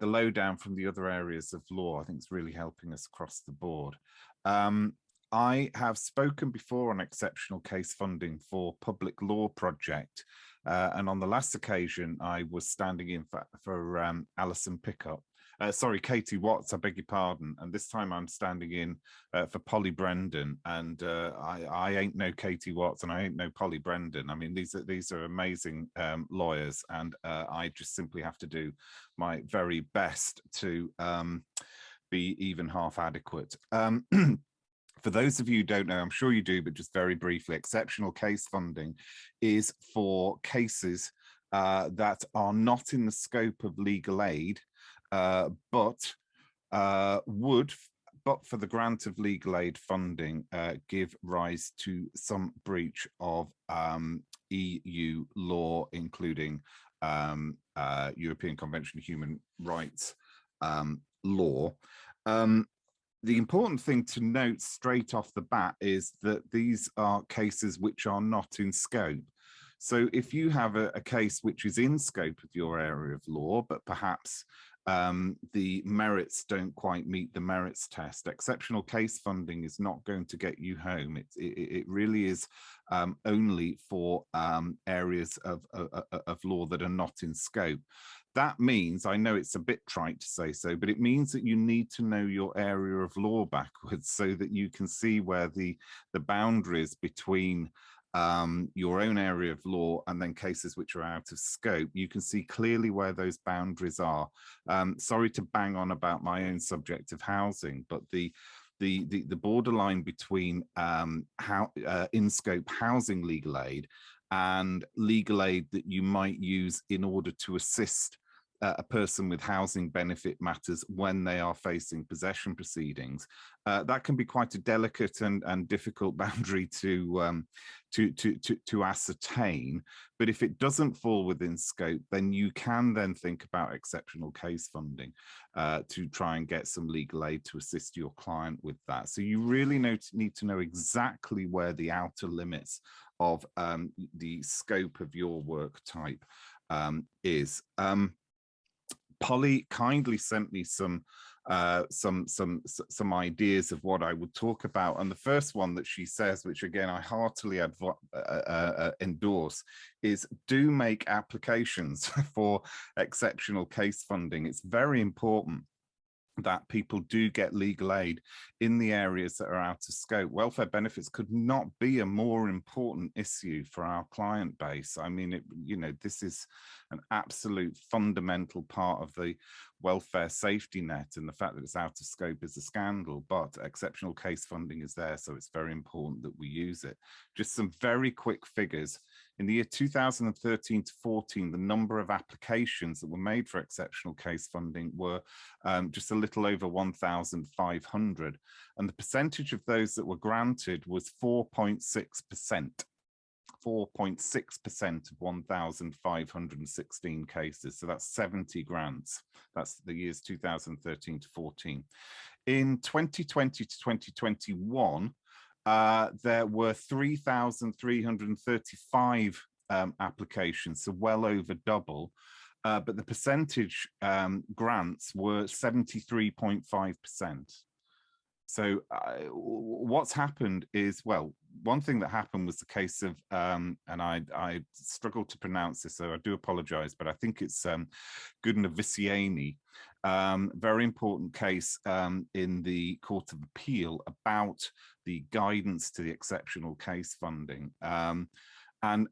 C: lowdown from the other areas of law. I think it's really helping us across the board. I have spoken before on exceptional case funding for Public Law Project, and on the last occasion, I was standing in for Alison Pickup. Sorry, Katie Watts, I beg your pardon. And this time I'm standing in for Polly Brendan, and I ain't no Katie Watts and I ain't no Polly Brendan. I mean, these are amazing lawyers, and I just simply have to do my very best to be even half adequate. For those of you who don't know, I'm sure you do, but just very briefly, exceptional case funding is for cases that are not in the scope of legal aid, but for the grant of legal aid funding give rise to some breach of EU law, including European Convention of Human Rights law. The important thing to note straight off the bat is that these are cases which are not in scope. So if you have a case which is in scope of your area of law, but perhaps the merits don't quite meet the merits test, exceptional case funding is not going to get you home. It really is only for areas of law that are not in scope. That means, I know it's a bit trite to say so, but it means that you need to know your area of law backwards so that you can see where the boundaries between your own area of law and then cases which are out of scope. You can see clearly where those boundaries are. Sorry to bang on about my own subject of housing, but the borderline between in-scope housing legal aid and legal aid that you might use in order to assist a person with housing benefit matters when they are facing possession proceedings, that can be quite a delicate and difficult boundary to ascertain. But if it doesn't fall within scope, then you can then think about exceptional case funding to try and get some legal aid to assist your client with that. So you really need to know exactly where the outer limits of the scope of your work type is. Polly kindly sent me some ideas of what I would talk about, and the first one that she says, which again I heartily endorse, is do make applications for exceptional case funding. It's very important that people do get legal aid in the areas that are out of scope. Welfare benefits could not be a more important issue for our client base. I mean, you know, this is an absolute fundamental part of the welfare safety net, and the fact that it's out of scope is a scandal, but exceptional case funding is there, so it's very important that we use it. Just some very quick figures. In the year 2013 to 14, the number of applications that were made for exceptional case funding were just a little over 1,500. And the percentage of those that were granted was 4.6%. 4.6% of 1,516 cases. So that's 70 grants. That's the years 2013 to 14. In 2020 to 2021, there were 3,335 applications, so well over double, but the percentage grants were 73.5%. So what's happened is, well, one thing that happened was the case of, and I struggled to pronounce this, so I do apologize, but I think it's Gudnaviciani, very important case in the Court of Appeal about the guidance to the exceptional case funding. And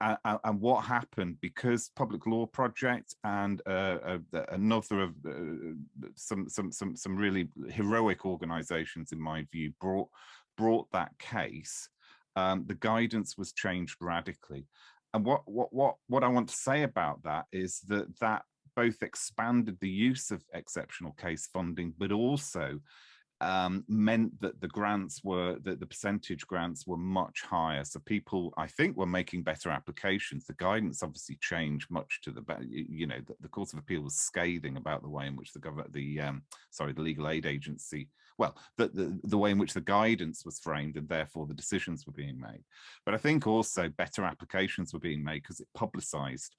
C: what happened, because Public Law Project and another of some really heroic organisations, in my view, brought that case. The guidance was changed radically, and what I want to say about that is that both expanded the use of exceptional case funding, but also meant that the grants were, that the percentage grants were much higher. So people, I think, were making better applications. The guidance obviously changed much to the, you know, the Court of Appeal was scathing about the way in which the legal aid agency, well, the way in which the guidance was framed, and therefore the decisions were being made. But I think also better applications were being made because it publicized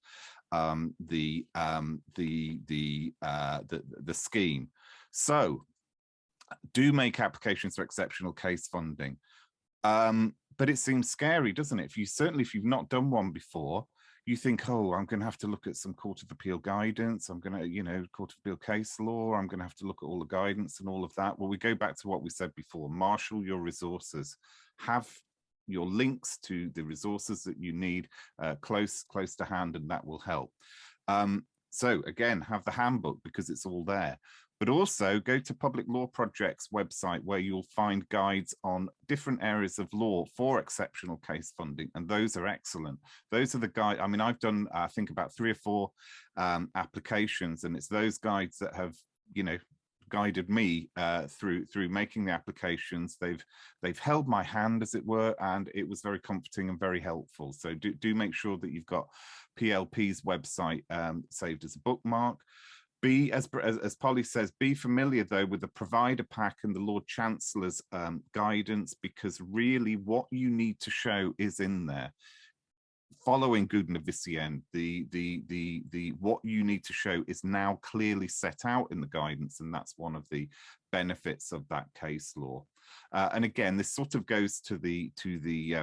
C: the scheme. So do make applications for exceptional case funding. But it seems scary, doesn't it? If you've not done one before, you think, oh, I'm going to have to look at some Court of Appeal guidance. I'm going to, you know, Court of Appeal case law. I'm going to have to look at all the guidance and all of that. Well, we go back to what we said before. Marshal your resources. Have your links to the resources that you need close to hand, and that will help. So again, have the handbook because it's all there. But also go to Public Law Project's website where you'll find guides on different areas of law for exceptional case funding. And those are excellent. Those are the guides. I mean, I've done, I think, about 3 or 4 applications, and it's those guides that have, you know, guided me through making the applications. They've held my hand, as it were, and it was very comforting and very helpful. So do make sure that you've got PLP's website saved as a bookmark. Be, as Polly says, be familiar though with the provider pack and the Lord Chancellor's guidance, because really what you need to show is in there. Following Gudna Vicien, the what you need to show is now clearly set out in the guidance, and that's one of the benefits of that case law. And again, this sort of goes to the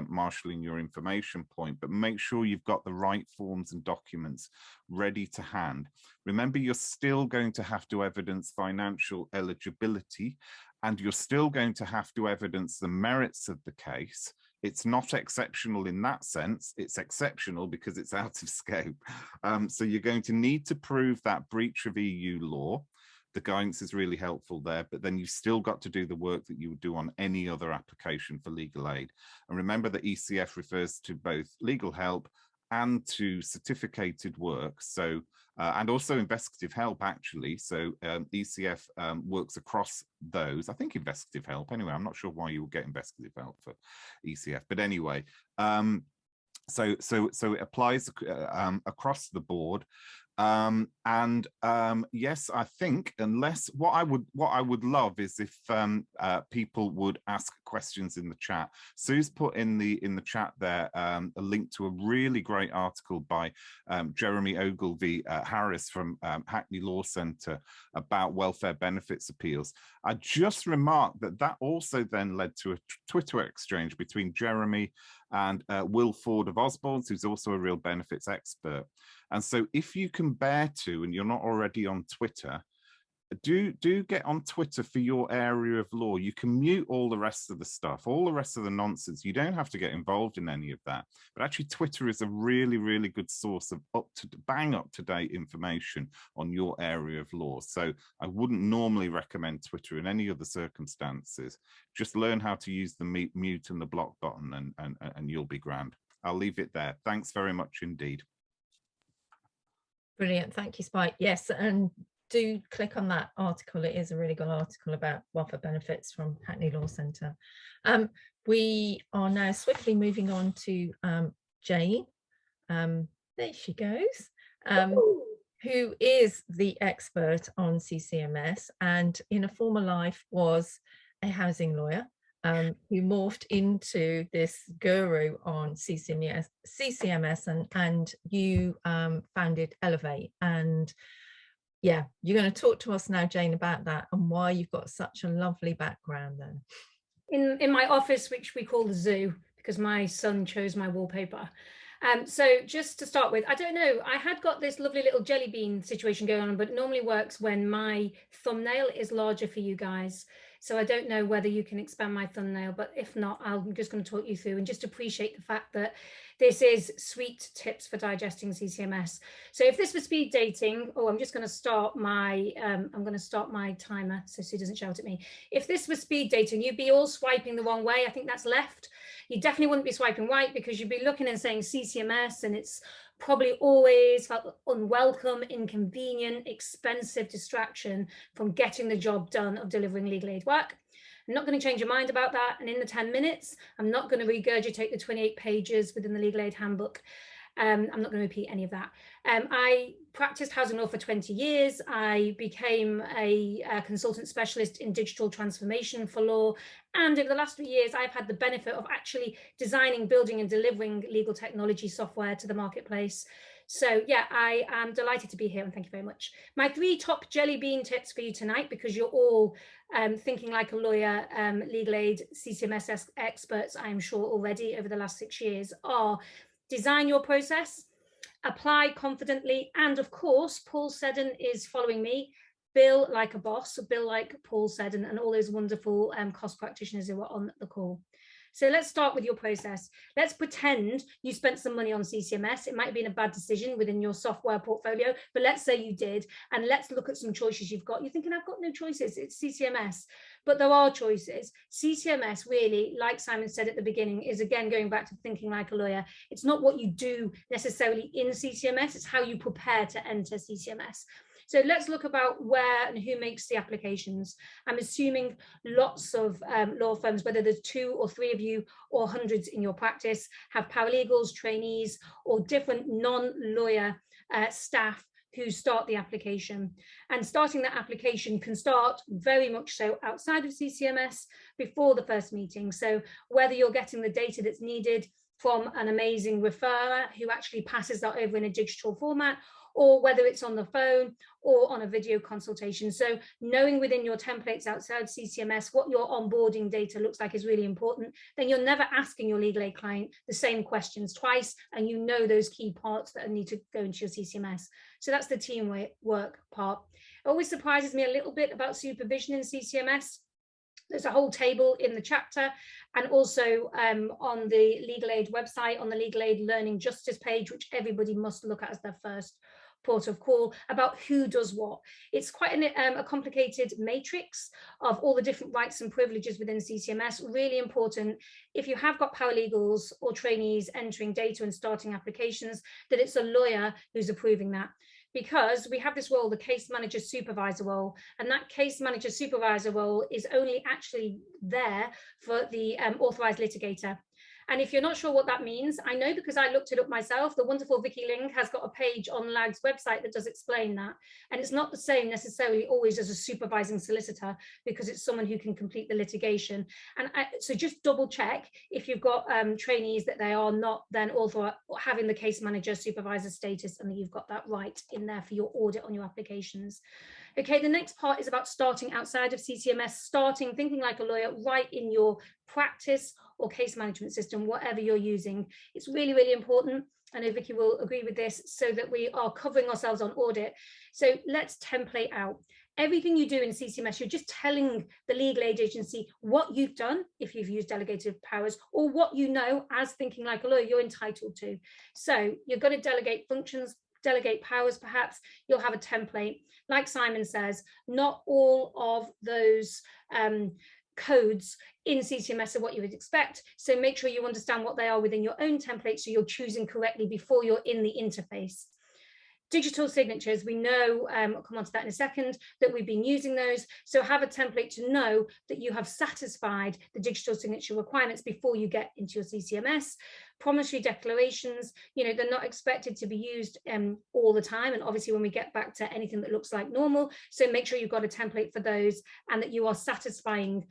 C: marshalling your information point, but make sure you've got the right forms and documents ready to hand. Remember, you're still going to have to evidence financial eligibility, and you're still going to have to evidence the merits of the case. It's not exceptional in that sense. It's exceptional because it's out of scope. So you're going to need to prove that breach of EU law. The guidance is really helpful there, but then you've still got to do the work that you would do on any other application for legal aid. And remember that ECF refers to both legal help and to certificated work. So, and also investigative help, actually. So ECF works across those. I think investigative help, anyway, I'm not sure why you will get investigative help for ECF, but anyway, so it applies across the board. Yes, I think, unless what I would love is if people would ask questions in the chat. Sue's put in the chat there a link to a really great article by Jeremy Ogilvie Harris from Hackney Law Centre about welfare benefits appeals. I just remarked that also then led to a Twitter exchange between Jeremy and Will Ford of Osborne's, who's also a real benefits expert. And so if you can bear to, and you're not already on Twitter, do get on Twitter for your area of law. You can mute all the rest of the stuff, all the rest of the nonsense. You don't have to get involved in any of that. But actually, Twitter is a really, really good source of bang up to date information on your area of law. So I wouldn't normally recommend Twitter in any other circumstances. Just learn how to use the mute and the block button, and you'll be grand. I'll leave it there. Thanks very much indeed.
A: Brilliant. Thank you, Spike. Yes, and do click on that article. It is a really good article about welfare benefits from Hackney Law Centre. We are now swiftly moving on to Jane. There she goes. Who is the expert on CCMS and in a former life was a housing lawyer who morphed into this guru on CCMS and you founded Elevate. And yeah, you're going to talk to us now, Jane, about that and why you've got such a lovely background there.
G: In my office, which we call the zoo, because my son chose my wallpaper. So just to start with, I don't know, I had got this lovely little jelly bean situation going on, but it normally works when my thumbnail is larger for you guys. So I don't know whether you can expand my thumbnail, but if not, I'm just going to talk you through and just appreciate the fact that this is sweet tips for digesting CCMS. So if this was speed dating, I'm just going to start my, timer so Sue doesn't shout at me. If this was speed dating, you'd be all swiping the wrong way. I think that's left. You definitely wouldn't be swiping right because you'd be looking and saying CCMS, and it's probably always felt unwelcome, inconvenient, expensive distraction from getting the job done of delivering legal aid work. I'm not going to change your mind about that. And in the 10 minutes, I'm not going to regurgitate the 28 pages within the Legal Aid Handbook. I'm not going to repeat any of that. I practiced housing law for 20 years. I became a consultant specialist in digital transformation for law. And over the last 3 years, I've had the benefit of actually designing, building and delivering legal technology software to the marketplace. So yeah, I am delighted to be here and thank you very much. My 3 top jelly bean tips for you tonight, because you're all thinking like a lawyer, legal aid, CCMS experts, I'm sure already over the last 6 years, are: design your process, apply confidently, and of course, Paul Seddon is following me. Bill like a boss, Bill like Paul Seddon, and all those wonderful cost practitioners who are on the call. So let's start with your process. Let's pretend you spent some money on CCMS. It might have been a bad decision within your software portfolio, but let's say you did, and let's look at some choices you've got. You're thinking, I've got no choices, it's CCMS. But there are choices. CCMS really, like Simon said at the beginning, is again going back to thinking like a lawyer. It's not what you do necessarily in CCMS, it's how you prepare to enter CCMS. So let's look about where and who makes the applications. I'm assuming lots of law firms, whether there's 2 or 3 of you or hundreds in your practice, have paralegals, trainees, or different non-lawyer staff who start the application. And starting that application can start very much so outside of CCMS before the first meeting. So whether you're getting the data that's needed from an amazing referrer who actually passes that over in a digital format, or whether it's on the phone or on a video consultation. So knowing within your templates outside CCMS what your onboarding data looks like is really important. Then you're never asking your legal aid client the same questions twice, and you know those key parts that need to go into your CCMS. So that's the teamwork part. It always surprises me a little bit about supervision in CCMS. There's a whole table in the chapter, and also on the Legal Aid website, on the Legal Aid Learning Justice page, which everybody must look at as their first port of call, about who does what. It's quite a complicated matrix of all the different rights and privileges within CCMS. Really important, if you have got paralegals or trainees entering data and starting applications, that it's a lawyer who's approving that. Because we have this role, the case manager supervisor role, and that case manager supervisor role is only actually there for the authorized litigator. And if you're not sure what that means, I know because I looked it up myself. The wonderful Vicky Ling has got a page on LAG's website that does explain that. And it's not the same necessarily always as a supervising solicitor, because it's someone who can complete the litigation. And so just double check if you've got trainees that they are not then also having the case manager supervisor status, and that you've got that right in there for your audit on your applications. Okay, the next part is about starting outside of CCMS, starting thinking like a lawyer right in your practice or case management system, whatever you're using. It's really, really important. I know Vicky will agree with this, so that we are covering ourselves on audit. So let's template out. Everything you do in CCMS, you're just telling the legal aid agency what you've done if you've used delegated powers, or what you know as thinking like a lawyer you're entitled to. So you're going to delegate functions, delegate powers, perhaps you'll have a template. Like Simon says, not all of those codes in CCMS are what you would expect. So make sure you understand what they are within your own template, so you're choosing correctly before you're in the interface. Digital signatures, we know, I'll come on to that in a second, that we've been using those. So have a template to know that you have satisfied the digital signature requirements before you get into your CCMS. Promissory declarations, you know, they're not expected to be used all the time. And obviously when we get back to anything that looks like normal, so make sure you've got a template for those, and that you are satisfying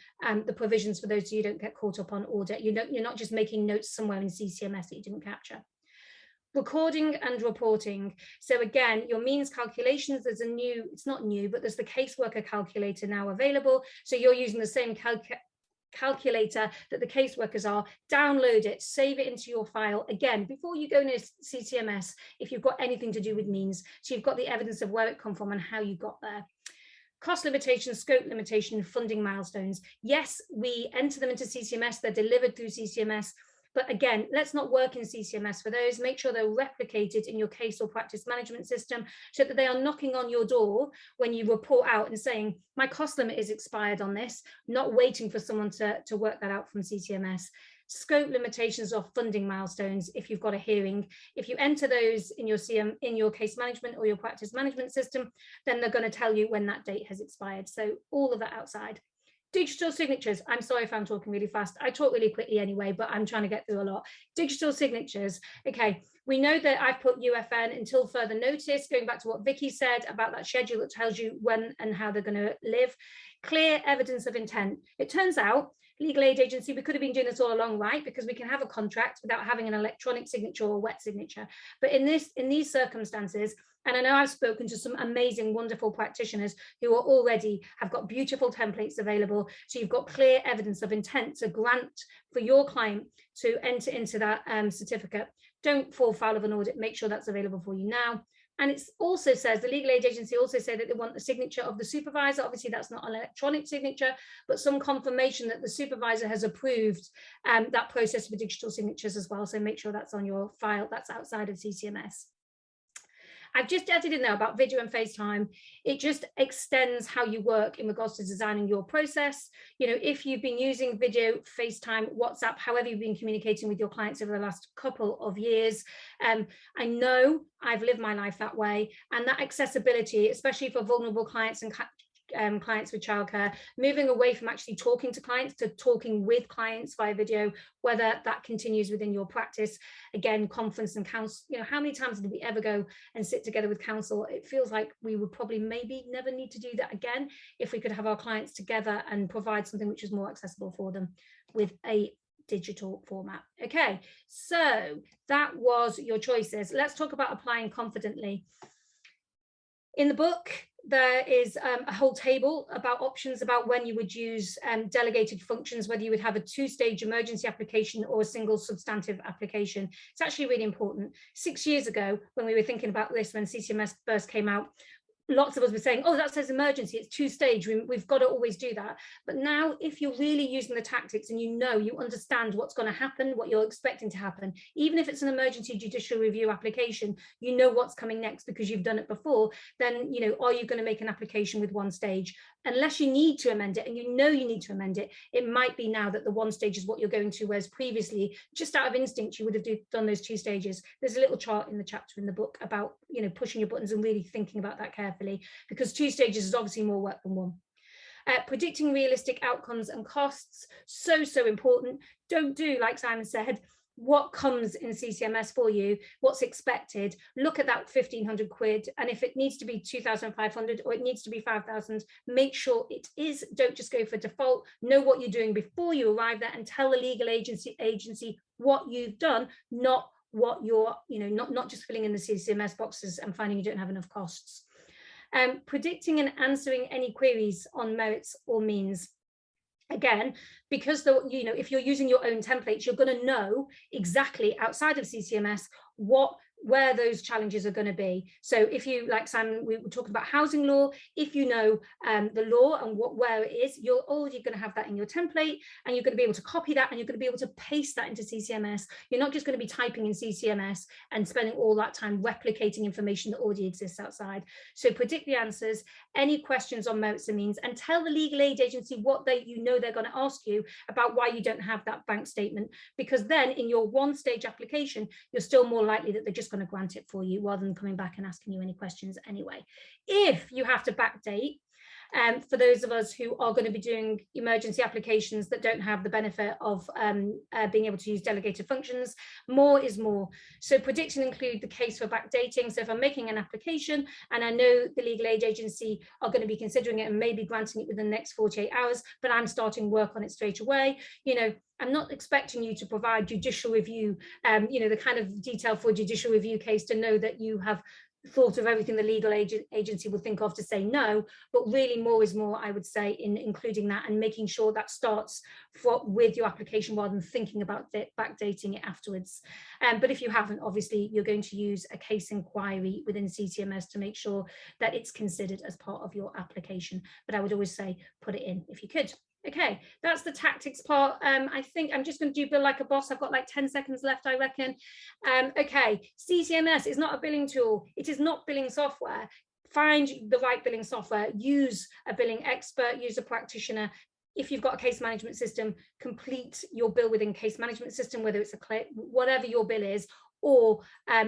G: the provisions for those, so you don't get caught up on audit. You're not just making notes somewhere in CCMS that you didn't capture. Recording and reporting. So again, your means calculations, there's a new, it's not new, but there's the caseworker calculator now available. So you're using the same calculator that the caseworkers are. Download it, save it into your file. Again, before you go into CCMS, if you've got anything to do with means, so you've got the evidence of where it come from and how you got there. Cost limitation, scope limitation, funding milestones. Yes, we enter them into CCMS, they're delivered through CCMS. But again, let's not work in CCMS for those. Make sure they're replicated in your case or practice management system, so that they are knocking on your door when you report out and saying, my cost limit is expired on this, not waiting for someone to work that out from CCMS. Scope limitations or funding milestones, if you've got a hearing, if you enter those in your case management or your practice management system, then they're going to tell you when that date has expired. So all of that outside. Digital signatures. I'm sorry if I'm talking really fast. I talk really quickly anyway, but I'm trying to get through a lot. Digital signatures. Okay, we know that I've put UFN until further notice, going back to what Vicky said about that schedule that tells you when and how they're going to live. Clear evidence of intent. It turns out, legal aid agency, we could have been doing this all along, right? Because we can have a contract without having an electronic signature or wet signature. But in these circumstances, and I know I've spoken to some amazing, wonderful practitioners who are already have got beautiful templates available. So you've got clear evidence of intent to grant for your client to enter into that certificate. Don't fall foul of an audit. Make sure that's available for you now. And it also says, the legal aid agency also said that they want the signature of the supervisor. Obviously, that's not an electronic signature, but some confirmation that the supervisor has approved that process for digital signatures as well. So make sure that's on your file. That's outside of CCMS. I've just added in there about video and FaceTime. It just extends how you work in regards to designing your process. You know, if you've been using video, FaceTime, WhatsApp, however you've been communicating with your clients over the last couple of years, I know I've lived my life that way, and that accessibility, especially for vulnerable clients and clients with childcare, moving away from actually talking to clients to talking with clients via video, whether that continues within your practice. Again, conference and counsel, you know, how many times did we ever go and sit together with counsel? It feels like we would probably maybe never need to do that again if we could have our clients together and provide something which is more accessible for them with a digital format. Okay, so that was your choices. Let's talk about applying confidently. In the book, there is a whole table about options about when you would use delegated functions, whether you would have a two-stage emergency application or a single substantive application. It's actually really important. 6 years ago, when we were thinking about this, when CCMS first came out, lots of us were saying, oh, that says emergency, it's two-stage, we've got to always do that. But now, if you're really using the tactics and you understand what's going to happen, what you're expecting to happen, even if it's an emergency judicial review application, you know what's coming next because you've done it before, then, you know, are you going to make an application with one stage? Unless you need to amend it and you know you need to amend it, it might be now that the one stage is what you're going to, whereas previously, just out of instinct, you would have done those two stages. There's a little chart in the chapter in the book about, you know, pushing your buttons and really thinking about that carefully, because two stages is obviously more work than one. Predicting realistic outcomes and costs, so important. Don't do, like Simon said, what comes in CCMS for you, what's expected. Look at that 1,500 quid, and if it needs to be 2,500 or it needs to be 5,000, make sure it is. Don't just go for default. Know what you're doing before you arrive there, and tell the legal agency what you've done, not what you're, you know, not just filling in the CCMS boxes and finding you don't have enough costs. Predicting and answering any queries on merits or means. Again, because you know, if you're using your own templates, you're going to know exactly outside of CCMS where those challenges are going to be. So if you, like Simon, we were talking about housing law, if you know the law and where it is, you're already going to have that in your template, and you're going to be able to copy that, and you're going to be able to paste that into CCMS. You're not just going to be typing in CCMS and spending all that time replicating information that already exists outside. So predict the answers, any questions on merits and means, and tell the legal aid agency what they're going to ask you about why you don't have that bank statement, because then in your one stage application, you're still more likely that they're just going to grant it for you rather than coming back and asking you any questions anyway. If you have to backdate, for those of us who are going to be doing emergency applications that don't have the benefit of being able to use delegated functions, more is more. So predict and include the case for backdating. So if I'm making an application and I know the legal aid agency are going to be considering it and maybe granting it within the next 48 hours, but I'm starting work on it straight away, you know, I'm not expecting you to provide judicial review, you know, the kind of detail for a judicial review case to know that you have thought of everything the legal agency would think of to say no, but really more is more, I would say, in including that and making sure that starts with your application rather than thinking about backdating it afterwards. But if you haven't, obviously, you're going to use a case inquiry within CCMS to make sure that it's considered as part of your application. But I would always say put it in if you could. Okay, that's the tactics part. I think I'm just going to do Bill Like a Boss. I've got like 10 seconds left, I reckon. Okay, CCMS is not a billing tool. It is not billing software. Find the right billing software. Use a billing expert, use a practitioner. If you've got a case management system, complete your bill within case management system, whether it's whatever your bill is, or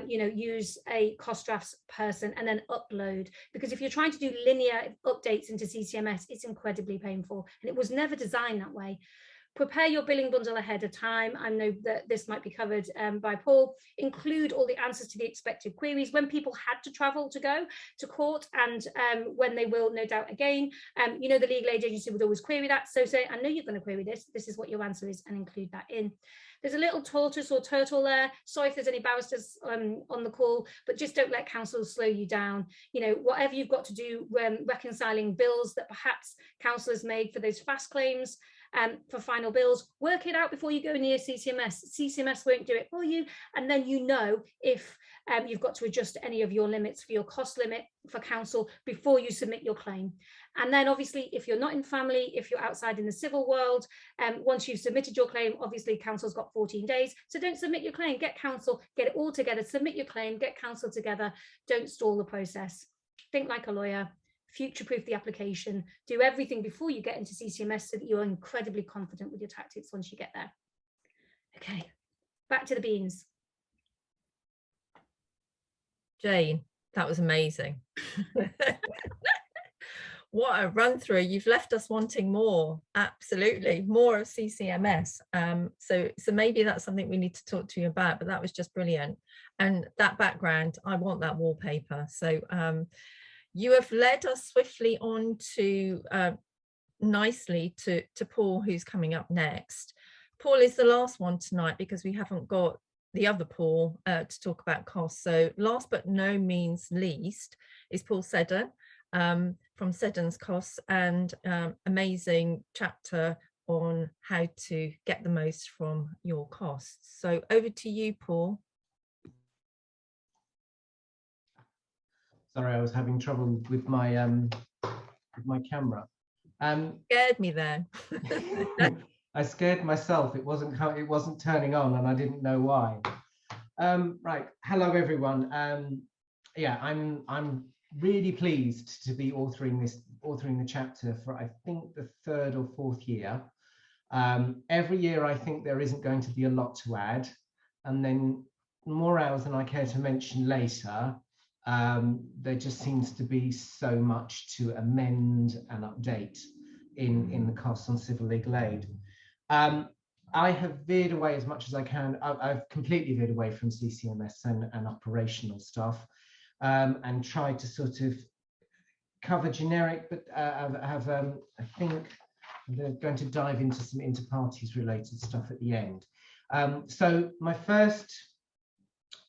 G: use a cost drafts person and then upload, because if you're trying to do linear updates into CCMS, it's incredibly painful, and it was never designed that way. Prepare your billing bundle ahead of time. I know that this might be covered by Paul. Include all the answers to the expected queries when people had to travel to go to court, and when they will no doubt again. The legal aid agency would always query that. So say, I know you're going to query this. This is what your answer is, and include that in. There's a little tortoise or turtle there. Sorry if there's any barristers on the call, but just don't let counsel slow you down. Whatever you've got to do when reconciling bills that perhaps counsel has made for those fast claims, for final bills, work it out before you go near CCMS. CCMS won't do it for you, and then if you've got to adjust any of your limits for your cost limit for counsel before you submit your claim. And then obviously, if you're not in family, if you're outside in the civil world, once you've submitted your claim, obviously counsel's got 14 days. So don't submit your claim, get counsel, get it all together, submit your claim, get counsel together, don't stall the process. Think like a lawyer. Future-proof the application, do everything before you get into CCMS so that you're incredibly confident with your tactics once you get there. Okay, back to the beans.
A: Jane, that was amazing. What a run through. You've left us wanting more. Absolutely, more of CCMS. So maybe that's something we need to talk to you about, but that was just brilliant. And that background, I want that wallpaper. So you have led us swiftly on to nicely to Paul, who's coming up next. Paul is the last one tonight because we haven't got the other Paul to talk about costs. So last but no means least is Paul Seddon from Seddon's Costs, and amazing chapter on how to get the most from your costs. So over to you, Paul.
H: Sorry, I was having trouble with my camera.
A: Scared me then.
H: I scared myself. It wasn't turning on, and I didn't know why. Right. Hello, everyone. I'm really pleased to be authoring the chapter for, I think, the 3rd or 4th year. Every year, I think there isn't going to be a lot to add, and then more hours than I care to mention later. There just seems to be so much to amend and update in the costs on civil legal aid. I have veered away as much as I can. I've completely veered away from CCMS and operational stuff, and tried to sort of cover generic, but I think I'm going to dive into some inter-parties related stuff at the end. So my first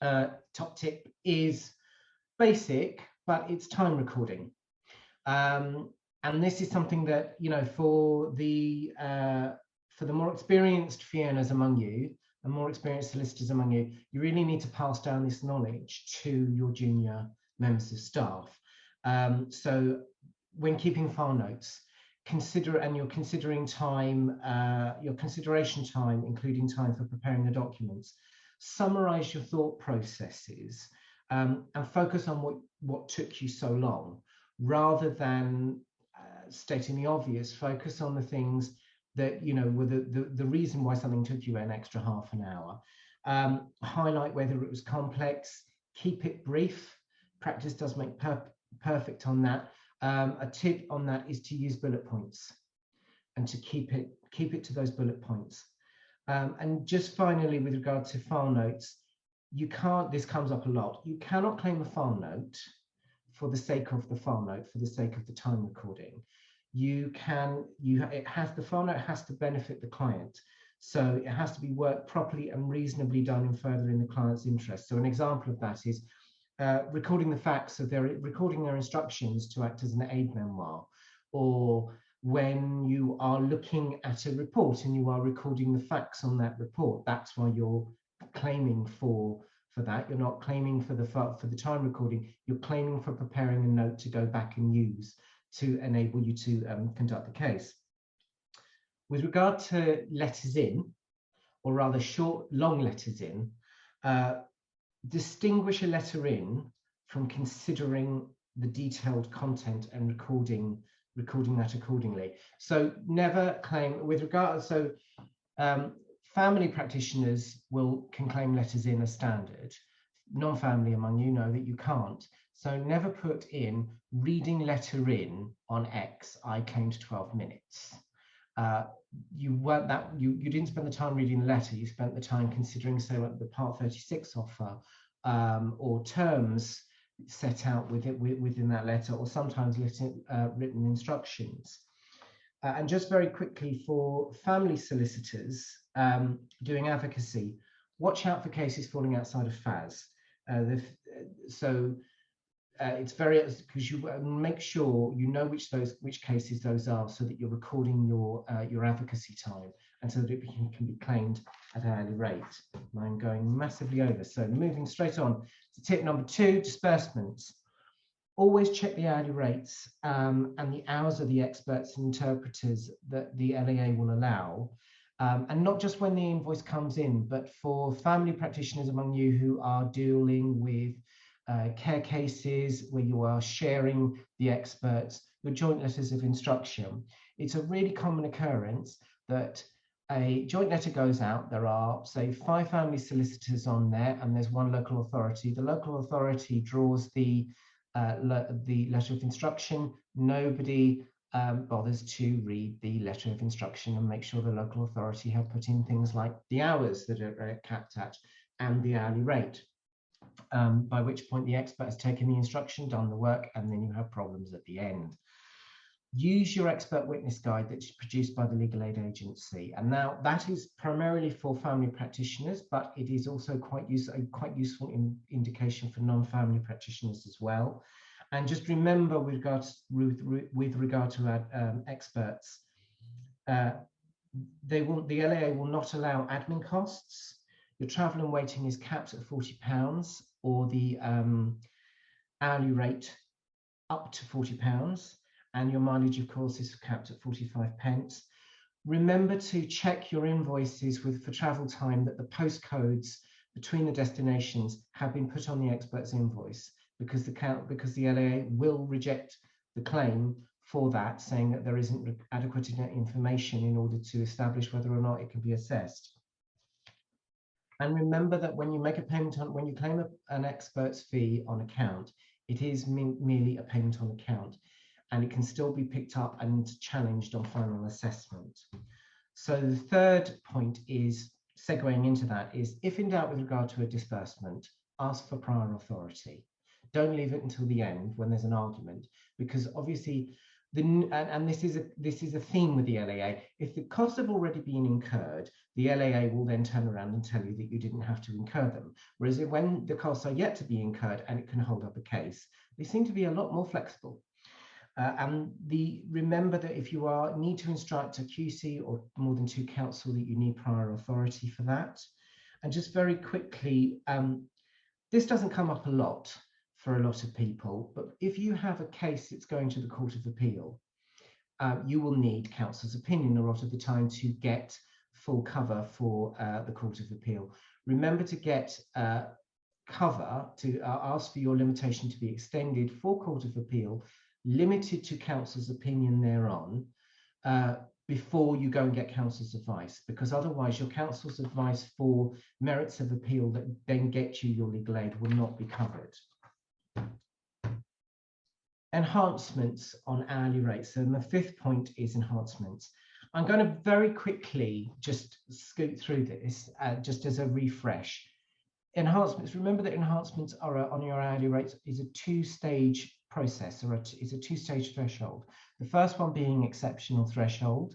H: top tip is basic, but it's time recording. And this is something that, for the more experienced fee earners among you and more experienced solicitors among you, you really need to pass down this knowledge to your junior members of staff. So when keeping file notes, your consideration time, including time for preparing the documents, summarize your thought processes, and focus on what took you so long, rather than stating the obvious. Focus on the things that were the reason why something took you an extra half an hour. Highlight whether it was complex. Keep it brief. Practice does make perfect on that. A tip on that is to use bullet points and to keep it to those bullet points. And just finally, with regard to file notes, this comes up a lot, you cannot claim a file note for the sake of the file note, for the sake of the time recording. The file note has to benefit the client. So it has to be worked properly and reasonably done in furthering the client's interest. So an example of that is recording the facts of recording their instructions to act as an aid memoir, or when you are looking at a report and you are recording the facts on that report. That's why you're claiming for that. You're not claiming for the time recording. You're claiming for preparing a note to go back and use to enable you to conduct the case. With regard to letters in, or rather long letters in, distinguish a letter in from considering the detailed content and recording that accordingly. So never claim with regard. So family practitioners can claim letters in as standard. Non-family among you know that you can't. So never put in reading letter in on X, I claimed 12 minutes. You didn't spend the time reading the letter, you spent the time considering, say, the Part 36 offer or terms set out within that letter, or sometimes written instructions. And just very quickly, for family solicitors doing advocacy, watch out for cases falling outside of FAS. It's very, because you make sure you know which cases those are, so that you're recording your advocacy time, and so that it can be claimed at an hourly rate. I'm going massively over, so moving straight on to tip number 2, disbursements. Always check the hourly rates and the hours of the experts and interpreters that the LAA will allow, and not just when the invoice comes in, but for family practitioners among you who are dealing with care cases where you are sharing the experts, your joint letters of instruction. It's a really common occurrence that a joint letter goes out. There are, say, 5 family solicitors on there, and there's 1 local authority. The local authority draws the letter of instruction. Nobody bothers to read the letter of instruction and make sure the local authority have put in things like the hours that are capped at and the hourly rate. By which point the expert has taken the instruction, done the work, and then you have problems at the end. Use your expert witness guide that's produced by the Legal Aid Agency. And now that is primarily for family practitioners, but it is also quite useful indication for non-family practitioners as well. And just remember, with regard to our experts, the LAA will not allow admin costs. Your travel and waiting is capped at £40, or the hourly rate up to £40, and your mileage, of course, is capped at 45 pence. Remember to check your invoices for travel time that the postcodes between the destinations have been put on the expert's invoice, because the LAA will reject the claim for that, saying that there isn't adequate information in order to establish whether or not it can be assessed. And remember that when you make a payment when you claim an expert's fee on account, it is merely a payment on account, and it can still be picked up and challenged on final assessment. So the third point is, segueing into that, is if in doubt with regard to a disbursement, ask for prior authority. Don't leave it until the end when there's an argument, because obviously, this is a theme with the LAA. If the costs have already been incurred, the LAA will then turn around and tell you that you didn't have to incur them. Whereas when the costs are yet to be incurred and it can hold up a case, they seem to be a lot more flexible. Remember that if you need to instruct a QC or more than 2 counsel, that you need prior authority for that. And just very quickly, this doesn't come up a lot for a lot of people, but if you have a case that's going to the Court of Appeal, you will need counsel's opinion a lot of the time to get full cover for the Court of Appeal. Remember to get cover, to ask for your limitation to be extended for Court of Appeal, limited to counsel's opinion thereon, before you go and get counsel's advice, because otherwise your counsel's advice for merits of appeal that then get you your legal aid will not be covered. Enhancements on hourly rates. So my 5th point is enhancements. I'm going to very quickly just scoot through this just as a refresh. Enhancements, remember that enhancements are on your hourly rates is a 2-stage process, or is a 2-stage threshold. The first one being exceptional threshold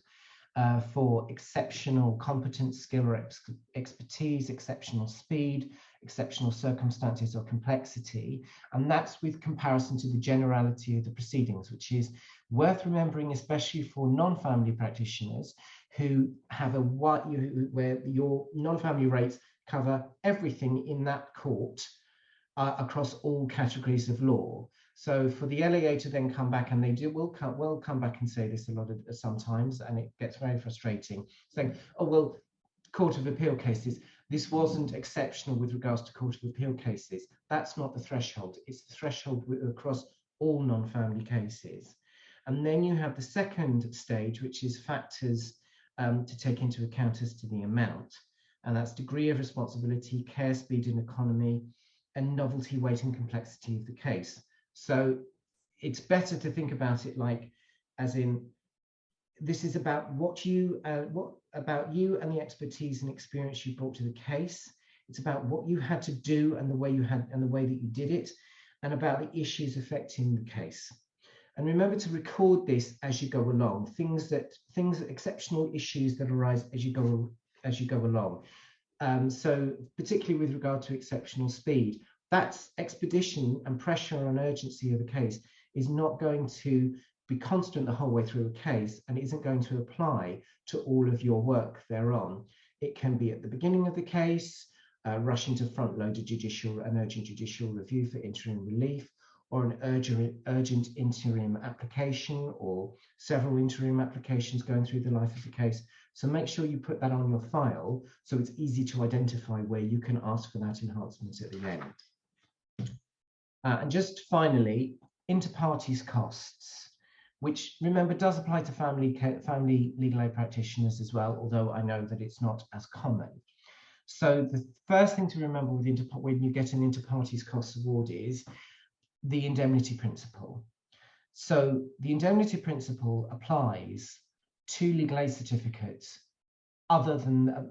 H: for exceptional competence, skill, or expertise, exceptional speed, exceptional circumstances or complexity, and that's with comparison to the generality of the proceedings, which is worth remembering, especially for non-family practitioners who have where your non-family rates cover everything in that court across all categories of law. So for the LAA to then come back, and they will come back and say this a lot of sometimes, and it gets very frustrating, saying, oh, well, Court of Appeal cases, this wasn't exceptional with regards to Court of Appeal cases. That's not the threshold. It's the threshold across all non-family cases. And then you have the second stage, which is factors to take into account as to the amount. And that's degree of responsibility, care, speed and economy, and novelty, weight and complexity of the case. So it's better to think about it like, as in, this is about what about you and the expertise and experience you brought to the case. It's about what you had to do and the way that you did it, and about the issues affecting the case. And remember to record this as you go along, exceptional issues that arise as you go along. So particularly with regard to exceptional speed, that's expedition and pressure and urgency of the case is not going to be constant the whole way through a case, and isn't going to apply to all of your work thereon. It can be at the beginning of the case, rushing to front-load an urgent judicial review for interim relief, or an urgent interim application, or several interim applications going through the life of the case. So make sure you put that on your file so it's easy to identify where you can ask for that enhancement at the end. And just finally, inter partes costs, which remember does apply to family legal aid practitioners as well, although I know that it's not as common. So the first thing to remember with when you get an inter partes costs award is the indemnity principle. So the indemnity principle applies to legal aid certificates other than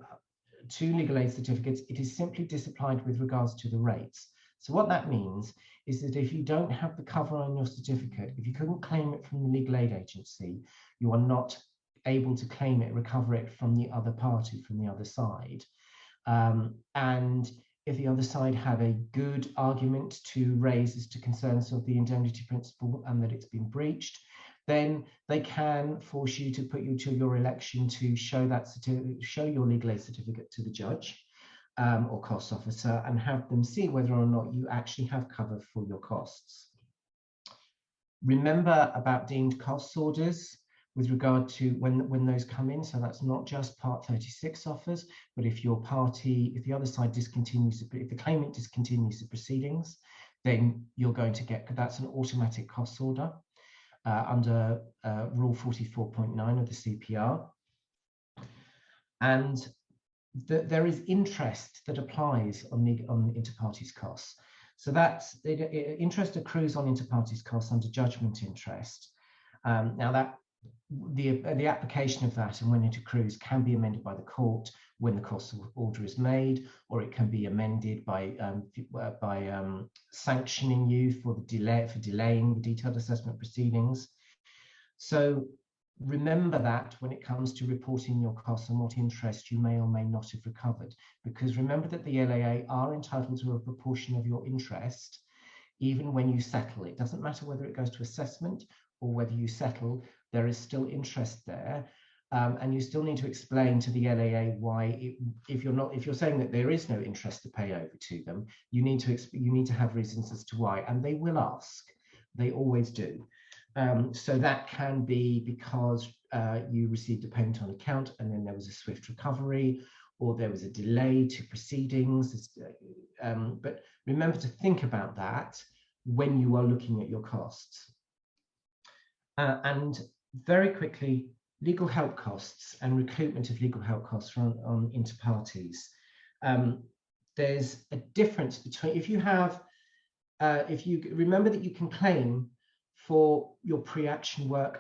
H: to legal aid certificates. It is simply disapplied with regards to the rates. So what that means is that if you don't have the cover on your certificate, if you couldn't claim it from the legal aid agency, you are not able to claim it, recover it from the other party, from the other side. And if the other side have a good argument to raise as to concerns of the indemnity principle and that it's been breached, then they can force you to put you to your election to show your legal aid certificate to the judge or costs officer, and have them see whether or not you actually have cover for your costs. Remember about deemed costs orders with regard to when those come in. So that's not just Part 36 offers, but if the other side discontinues, if the claimant discontinues the proceedings, then you're going to get, that's an automatic costs order under Rule 44.9 of the CPR. And there is interest that applies on inter partes costs. So that's interest accrues on inter partes costs under judgment interest. Now that the application of that and when it accrues can be amended by the court when the cost order is made, or it can be amended by sanctioning you for delaying the detailed assessment proceedings. So remember that when it comes to reporting your costs and what interest you may or may not have recovered, because remember that the LAA are entitled to a proportion of your interest even when you settle. It doesn't matter whether it goes to assessment or whether you settle, there is still interest there. And you still need to explain to the LAA why, if you're saying that there is no interest to pay over to them, you need to have reasons as to why, and they will ask. They always do. So that can be because you received a payment on account and then there was a swift recovery, or there was a delay to proceedings. But remember to think about that when you are looking at your costs. And very quickly, legal help costs and recoupment of legal help costs on inter partes. There's a difference between, if you remember that you can claim for your pre-action work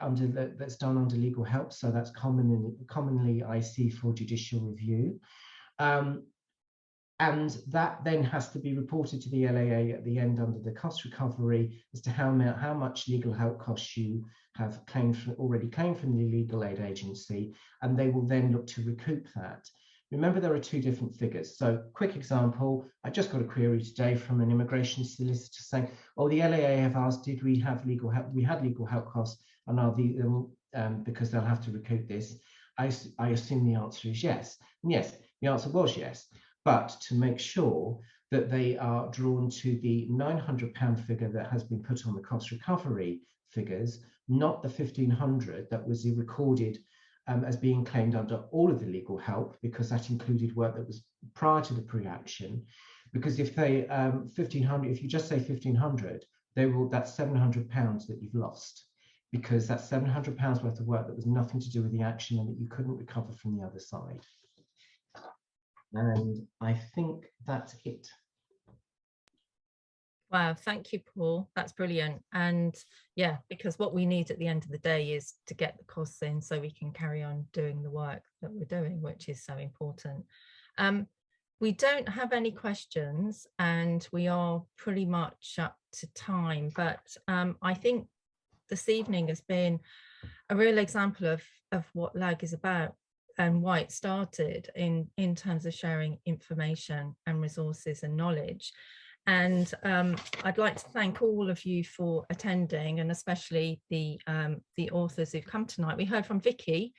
H: that's done under legal help, so that's commonly IC for judicial review. And that then has to be reported to the LAA at the end under the cost recovery as to how much legal help costs you have already claimed from the legal aid agency, and they will then look to recoup that. Remember, there are two different figures. So quick example, I just got a query today from an immigration solicitor saying, oh, the LAA have asked, did we have legal help? We had legal help costs, and are because they'll have to recoup this. I assume the answer is yes. And yes, the answer was yes. But to make sure that they are drawn to the £900 figure that has been put on the cost recovery figures, not the 1,500 that was recorded as being claimed under all of the legal help, because that included work that was prior to the pre-action. Because if they 1,500, if you just say 1,500, that's £700 that you've lost, because that's £700 worth of work that was nothing to do with the action and that you couldn't recover from the other side. And I think that's it.
A: Wow, thank you, Paul. That's brilliant. And yeah, because what we need at the end of the day is to get the costs in so we can carry on doing the work that we're doing, which is so important. We don't have any questions and we are pretty much up to time, but I think this evening has been a real example of what LAG is about and why it started in terms of sharing information and resources and knowledge. And I'd like to thank all of you for attending, and especially the authors who've come tonight. We heard from Vicky,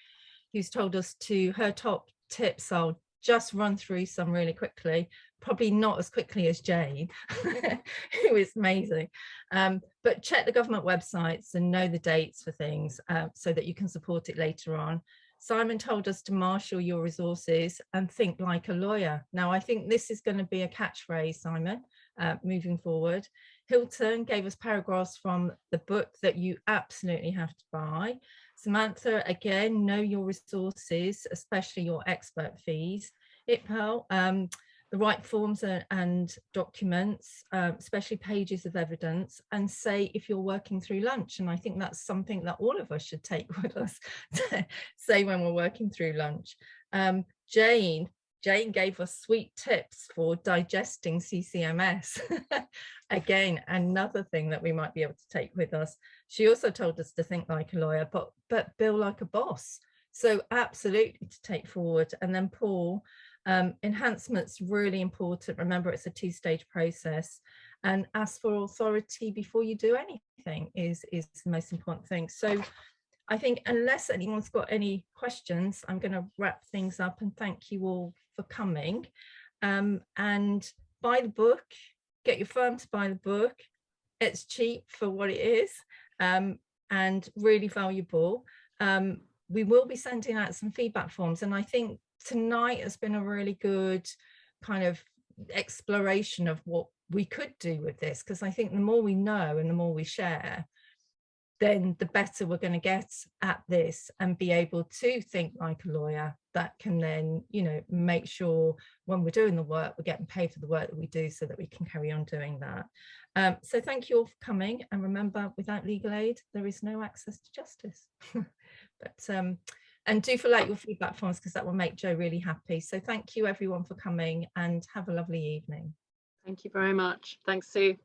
A: who's told us her top tips. I'll just run through some really quickly, probably not as quickly as Jane, who is amazing. But check the government websites and know the dates for things so that you can support it later on. Simon told us to marshal your resources and think like a lawyer. Now, I think this is going to be a catchphrase, Simon, moving forward. Hilton gave us paragraphs from the book that you absolutely have to buy. Samantha, again, know your resources, especially your expert fees. Ipel, the right forms and documents, especially pages of evidence, and say if you're working through lunch. And I think that's something that all of us should take with us to say when we're working through lunch. Jane gave us sweet tips for digesting CCMS. Again, another thing that we might be able to take with us. She also told us to think like a lawyer, but bill like a boss. So absolutely to take forward. And then Paul, enhancements really important. Remember, it's a two-stage process, and ask for authority before you do anything is the most important thing. So I think unless anyone's got any questions, I'm going to wrap things up and thank you all for coming. And buy the book, get your firm to buy the book. It's cheap for what it is, and really valuable. We will be sending out some feedback forms, and I think tonight has been a really good kind of exploration of what we could do with this, because I think the more we know and the more we share, then the better we're going to get at this and be able to think like a lawyer that can then, you know, make sure when we're doing the work, we're getting paid for the work that we do so that we can carry on doing that. So thank you all for coming. And remember, without legal aid, there is no access to justice. And do fill out your feedback forms because that will make Joe really happy. So thank you everyone for coming and have a lovely evening.
E: Thank you very much. Thanks, Sue.